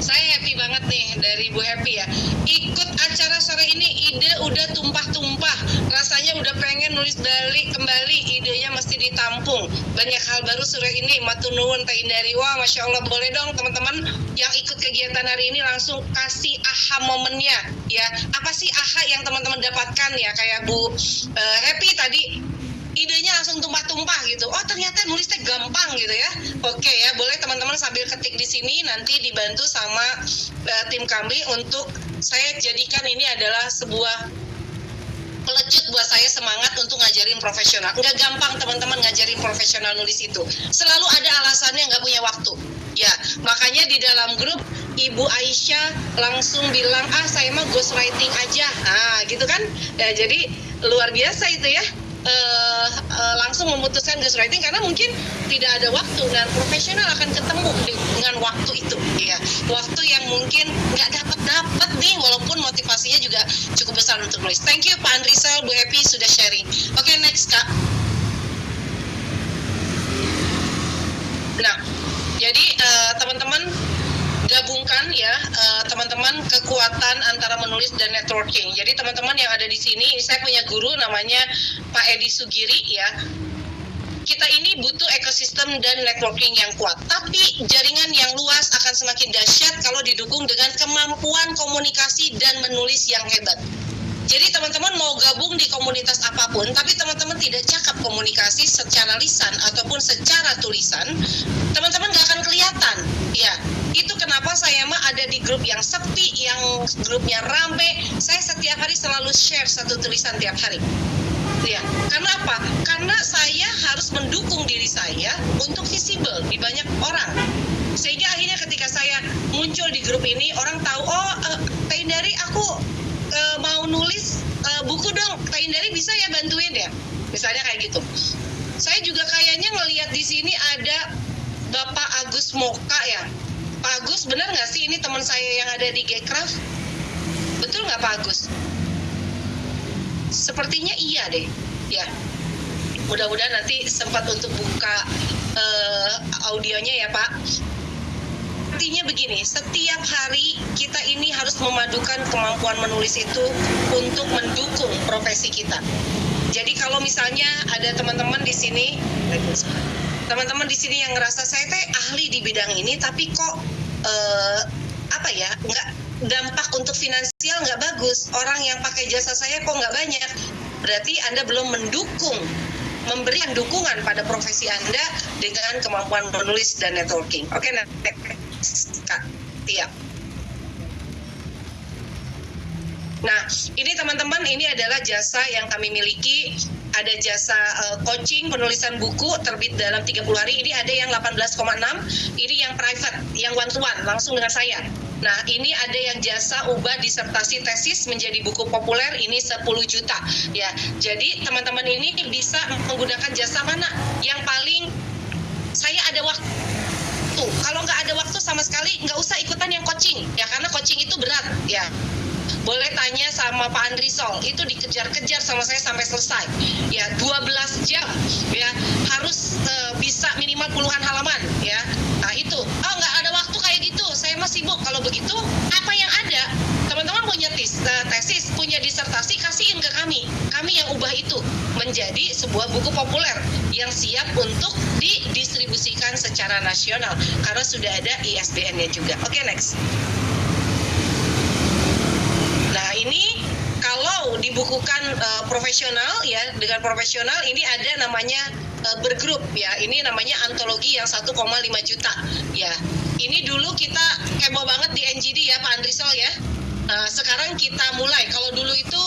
Speaker 1: Saya happy banget nih dari Bu Happy ya. Ikut acara sore ini ide udah tumpah-tumpah. Rasanya udah pengen nulis balik kembali, idenya mesti ditampung. Banyak hal baru sore ini. Matur nuwun Teh Indari. Wah, Masya Allah, boleh dong teman-teman yang ikut kegiatan hari ini langsung kasih aha momennya ya. Apa sih aha yang teman-teman dapatkan ya, kayak Bu Happy tadi, idenya langsung tumpah-tumpah gitu. Oh ternyata nulisnya gampang gitu ya. Oke ya, boleh teman-teman sambil ketik di sini, nanti dibantu sama tim kami untuk saya jadikan ini adalah sebuah pelecut buat saya semangat untuk ngajarin profesional. Nggak gampang teman-teman ngajarin profesional nulis itu. Selalu ada alasannya, nggak punya waktu. Ya, makanya di dalam grup Ibu Aisyah langsung bilang, saya mah ghostwriting aja. Nah, gitu kan. Ya, jadi luar biasa itu ya. Langsung memutuskan ghostwriting karena mungkin tidak ada waktu, dan profesional akan ketemu dengan waktu itu ya, waktu yang mungkin nggak dapat nih, walaupun motivasinya juga cukup besar untuk nulis. Thank you Pak Andrisol, Bu Happy sudah sharing. Oke, next Kak. Nah jadi teman-teman gabungkan ya teman-teman kekuatan antara menulis dan networking. Jadi teman-teman yang ada di sini, saya punya guru namanya Pak Edi Sugiri ya. Kita ini butuh ekosistem dan networking yang kuat. Tapi jaringan yang luas akan semakin dahsyat kalau didukung dengan kemampuan komunikasi dan menulis yang hebat. Jadi teman-teman mau gabung di komunitas apapun, tapi teman-teman tidak cakap komunikasi secara lisan ataupun secara tulisan, teman-teman nggak akan kelihatan. Ya, itu kenapa saya mah ada di grup yang sepi, yang grupnya rame. Saya setiap hari selalu share satu tulisan tiap hari. Ya, karena apa? Karena saya harus mendukung diri saya untuk visible di banyak orang. Sehingga akhirnya ketika saya muncul di grup ini, orang tahu, Teh Indari, aku mau nulis buku dong, Teh Indari bisa ya bantuin ya, misalnya kayak gitu. Saya juga kayaknya ngelihat di sini ada Bapak Agus Moka ya. Pak Agus, benar nggak sih ini teman saya yang ada di Gcraft? Betul nggak Pak Agus? Sepertinya iya deh ya. Mudah-mudahan nanti sempat untuk buka audionya ya Pak. Artinya begini, setiap hari kita ini harus memadukan kemampuan menulis itu untuk mendukung profesi kita. Jadi kalau misalnya ada teman-teman di sini yang ngerasa saya teh ahli di bidang ini, tapi kok nggak dampak untuk finansial nggak bagus, orang yang pakai jasa saya kok nggak banyak, berarti Anda belum memberikan dukungan pada profesi Anda dengan kemampuan menulis dan networking. Oke, Kak Tia. Nah, ini teman-teman, ini adalah jasa yang kami miliki. Ada jasa coaching, penulisan buku terbit dalam 30 hari. Ini ada yang 18,6. Ini yang private, yang one-to-one, langsung dengan saya. Nah, ini ada yang jasa ubah disertasi tesis menjadi buku populer. Ini 10 juta. Ya, jadi teman-teman ini bisa menggunakan jasa mana yang paling saya ada waktu. Kalau nggak ada waktu sama sekali, nggak usah ikutan yang coaching, ya karena coaching itu berat, ya. Boleh tanya sama Pak Andrisol, itu dikejar-kejar sama saya sampai selesai, ya 12 jam, ya harus bisa minimal puluhan halaman, ya. Nah itu, nggak ada waktu kayak gitu, saya mah sibuk. Kalau begitu, apa yang ada? Teman-teman punya tesis, punya disertasi, kasihin ke kami yang ubah itu menjadi sebuah buku populer yang siap untuk didistribusikan secara nasional karena sudah ada ISBN-nya juga. Oke, next. Nah, ini kalau dibukukan profesional, ya dengan profesional ini ada namanya bergrup, ya. Ini namanya antologi yang 1,5 juta, ya. Ini dulu kita heboh banget di NGD ya Pak Andrisol ya. Sekarang kita mulai. Kalau dulu itu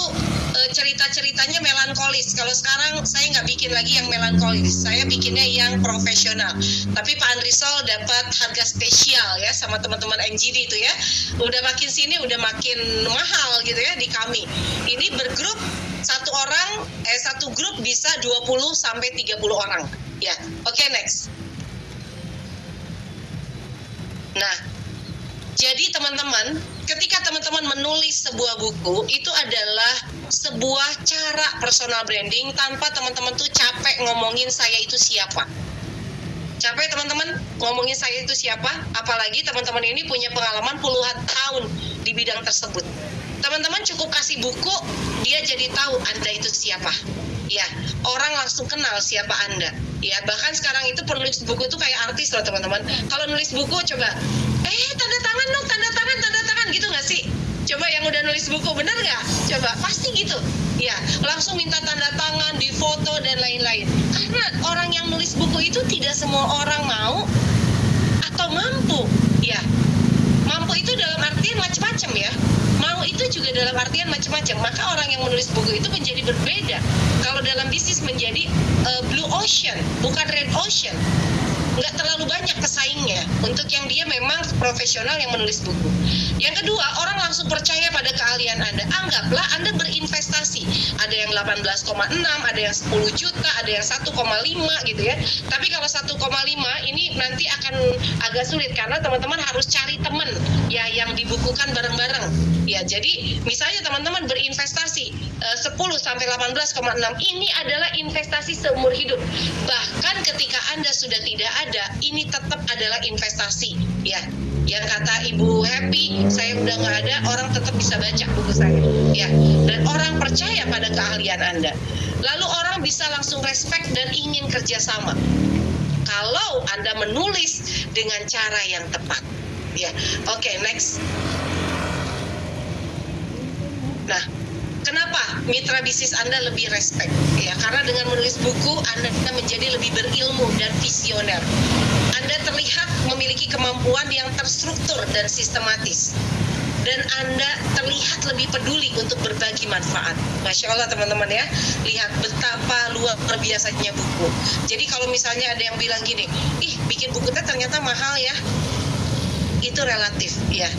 Speaker 1: cerita-ceritanya melankolis. Kalau sekarang saya nggak bikin lagi yang melankolis. Saya bikinnya yang profesional. Tapi Pak Andrisol dapat harga spesial ya sama teman-teman NGD itu ya. Udah makin sini udah makin mahal gitu ya di kami. Ini bergrup satu grup bisa 20 sampai 30 orang. Ya. Oke, next. Nah, jadi teman-teman, ketika teman-teman menulis sebuah buku, itu adalah sebuah cara personal branding tanpa teman-teman tuh capek ngomongin saya itu siapa. Capek teman-teman ngomongin saya itu siapa, apalagi teman-teman ini punya pengalaman puluhan tahun di bidang tersebut. Teman-teman cukup kasih buku, dia jadi tahu Anda itu siapa. Ya, orang langsung kenal siapa Anda. Ya, bahkan sekarang itu penulis buku itu kayak artis loh teman-teman. Kalau nulis buku coba, tanda tangan dong, tanda tangan gitu nggak sih? Coba yang udah nulis buku, bener nggak? Coba, pasti gitu. Ya, langsung minta tanda tangan, difoto dan lain-lain. Karena orang yang nulis buku itu tidak semua orang mau atau mampu. Ya, mampu itu dalam artian macam-macam ya. Mau itu juga dalam artian macam-macam. Maka orang yang menulis buku itu menjadi berbeda. Kalau dalam bisnis menjadi blue ocean, bukan red ocean. Nggak terlalu banyak pesaingnya untuk yang dia memang profesional yang menulis buku. Yang kedua, orang langsung percaya pada keahlian Anda. Anggaplah Anda berinvestasi. Ada yang 18,6, ada yang 10 juta, ada yang 1,5 gitu ya. Tapi kalau 1,5 ini nanti akan agak sulit karena teman-teman harus cari teman ya yang dibukukan bareng-bareng. Ya, jadi misalnya teman-teman berinvestasi 10 sampai 18,6, ini adalah investasi seumur hidup. Bahkan ketika Anda sudah tidak ada, ini tetap adalah investasi. Ya, yang kata Ibu Happy, saya udah nggak ada, orang tetap bisa baca buku saya. Ya, dan orang percaya pada keahlian Anda. Lalu orang bisa langsung respect dan ingin kerjasama. Kalau Anda menulis dengan cara yang tepat. Ya, oke, next. Nah, kenapa mitra bisnis Anda lebih respect? Ya, karena dengan menulis buku Anda menjadi lebih berilmu dan visioner. Anda terlihat memiliki kemampuan yang terstruktur dan sistematis. Dan Anda terlihat lebih peduli untuk berbagi manfaat. Masya Allah teman-teman ya, lihat betapa luar biasanya buku. Jadi kalau misalnya ada yang bilang gini, bikin buku ternyata mahal ya, itu relatif ya.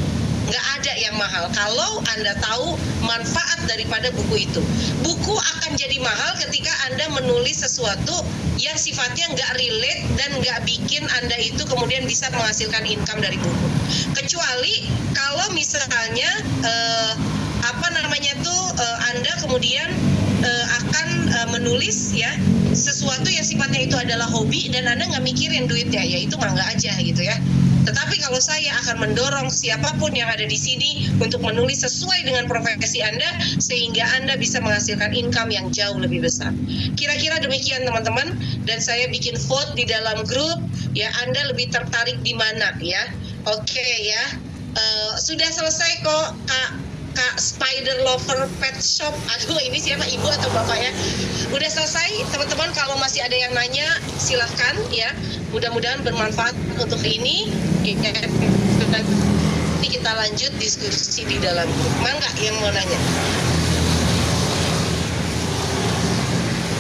Speaker 1: Nggak ada yang mahal kalau Anda tahu manfaat daripada buku itu. Buku akan jadi mahal ketika Anda menulis sesuatu yang sifatnya nggak relate dan nggak bikin Anda itu kemudian bisa menghasilkan income dari buku. Kecuali kalau misalnya Anda kemudian akan menulis ya sesuatu yang sifatnya itu adalah hobi dan Anda nggak mikirin duitnya, ya itu mangga aja gitu ya. Tetapi kalau saya akan mendorong siapapun yang ada di sini untuk menulis sesuai dengan profesi Anda sehingga Anda bisa menghasilkan income yang jauh lebih besar. Kira-kira demikian teman-teman, dan saya bikin vote di dalam grup ya, Anda lebih tertarik di mana ya. Oke ya. Sudah selesai kok Kak Spider Lover Pet Shop. Aduh, ini siapa, ibu atau bapak ya? Udah selesai teman-teman. Kalau masih ada yang nanya silahkan ya. Mudah-mudahan bermanfaat untuk ini. Nanti kita lanjut diskusi di dalam grup. Mangga yang mau nanya?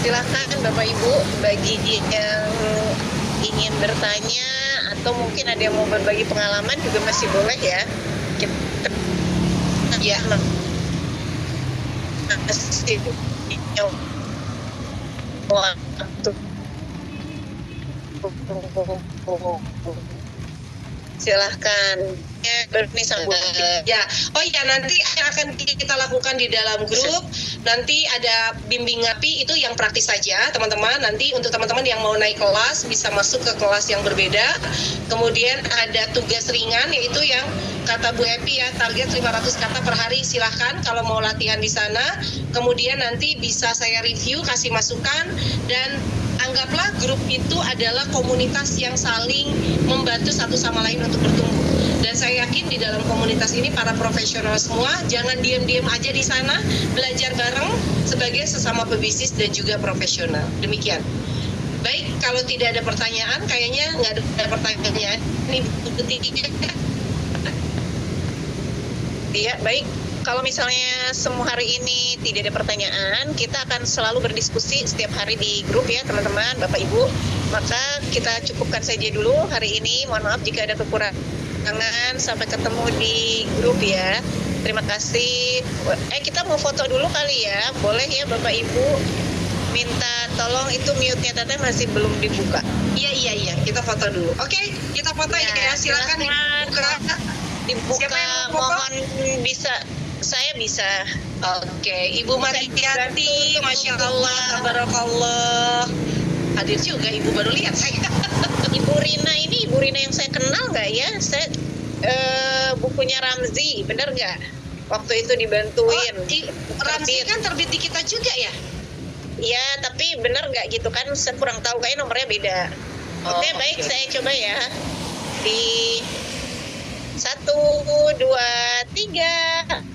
Speaker 3: Silahkan Bapak Ibu, bagi yang ingin bertanya atau mungkin ada yang mau berbagi pengalaman juga masih boleh ya.
Speaker 1: Ya.
Speaker 3: Silahkan
Speaker 1: ya. Oh iya, nanti akan kita lakukan di dalam grup. Nanti ada bimbing ngapi, itu yang praktis saja teman-teman. Nanti untuk teman-teman yang mau naik kelas bisa masuk ke kelas yang berbeda. Kemudian ada tugas ringan, yaitu yang kata Bu Epi ya, target 500 kata per hari. Silahkan kalau mau latihan di sana. Kemudian nanti bisa saya review, kasih masukan, dan anggaplah grup itu adalah komunitas yang saling membantu satu sama lain untuk bertumbuh. Dan saya yakin di dalam komunitas ini para profesional semua, jangan diam-diam aja di sana, belajar bareng sebagai sesama pebisnis dan juga profesional. Demikian. Baik, kalau tidak ada pertanyaan, kayaknya nggak ada pertanyaan. Ini buku titiknya.
Speaker 3: Iya, baik. Kalau misalnya semua hari ini tidak ada pertanyaan, kita akan selalu berdiskusi setiap hari di grup ya teman-teman, Bapak Ibu. Maka kita cukupkan saja dulu hari ini. Mohon maaf jika ada kekurangan. Sampai ketemu di grup ya. Terima kasih. Kita mau foto dulu kali ya. Boleh ya Bapak Ibu? Minta tolong itu mute-nya Teteh masih belum dibuka.
Speaker 1: Iya. Kita foto dulu. Oke, kita foto ya. Silakan dibuka. Siapa yang mau foto?
Speaker 3: Mohon bisa. Saya bisa.
Speaker 1: Oke, Ibu Mariyati, Masya Allah, Tabarakallah. Hadir juga, Ibu baru lihat saya.
Speaker 3: Ibu Rina ini, Ibu Rina yang saya kenal nggak ya? Saya bukunya Ramzi, bener nggak? Waktu itu dibantuin.
Speaker 1: Ramzi kan terbit di kita juga ya?
Speaker 3: Iya, tapi bener nggak gitu kan? Saya kurang tahu, kayaknya nomornya beda. Oke, baik, saya coba ya. Di 1, 2, 3.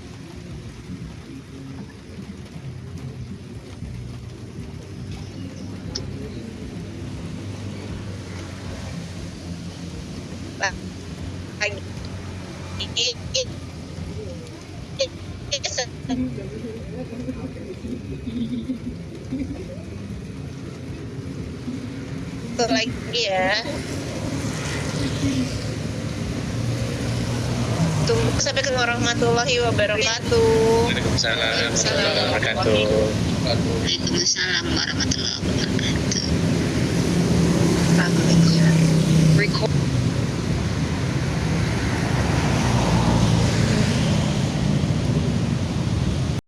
Speaker 3: Lagi ya. Tunggu sampai ke warahmatullahi wabarakatuh.
Speaker 4: Waalaikumsalam warahmatullahi wabarakatuh.
Speaker 5: Waalaikumsalam warahmatullahi wabarakatuh.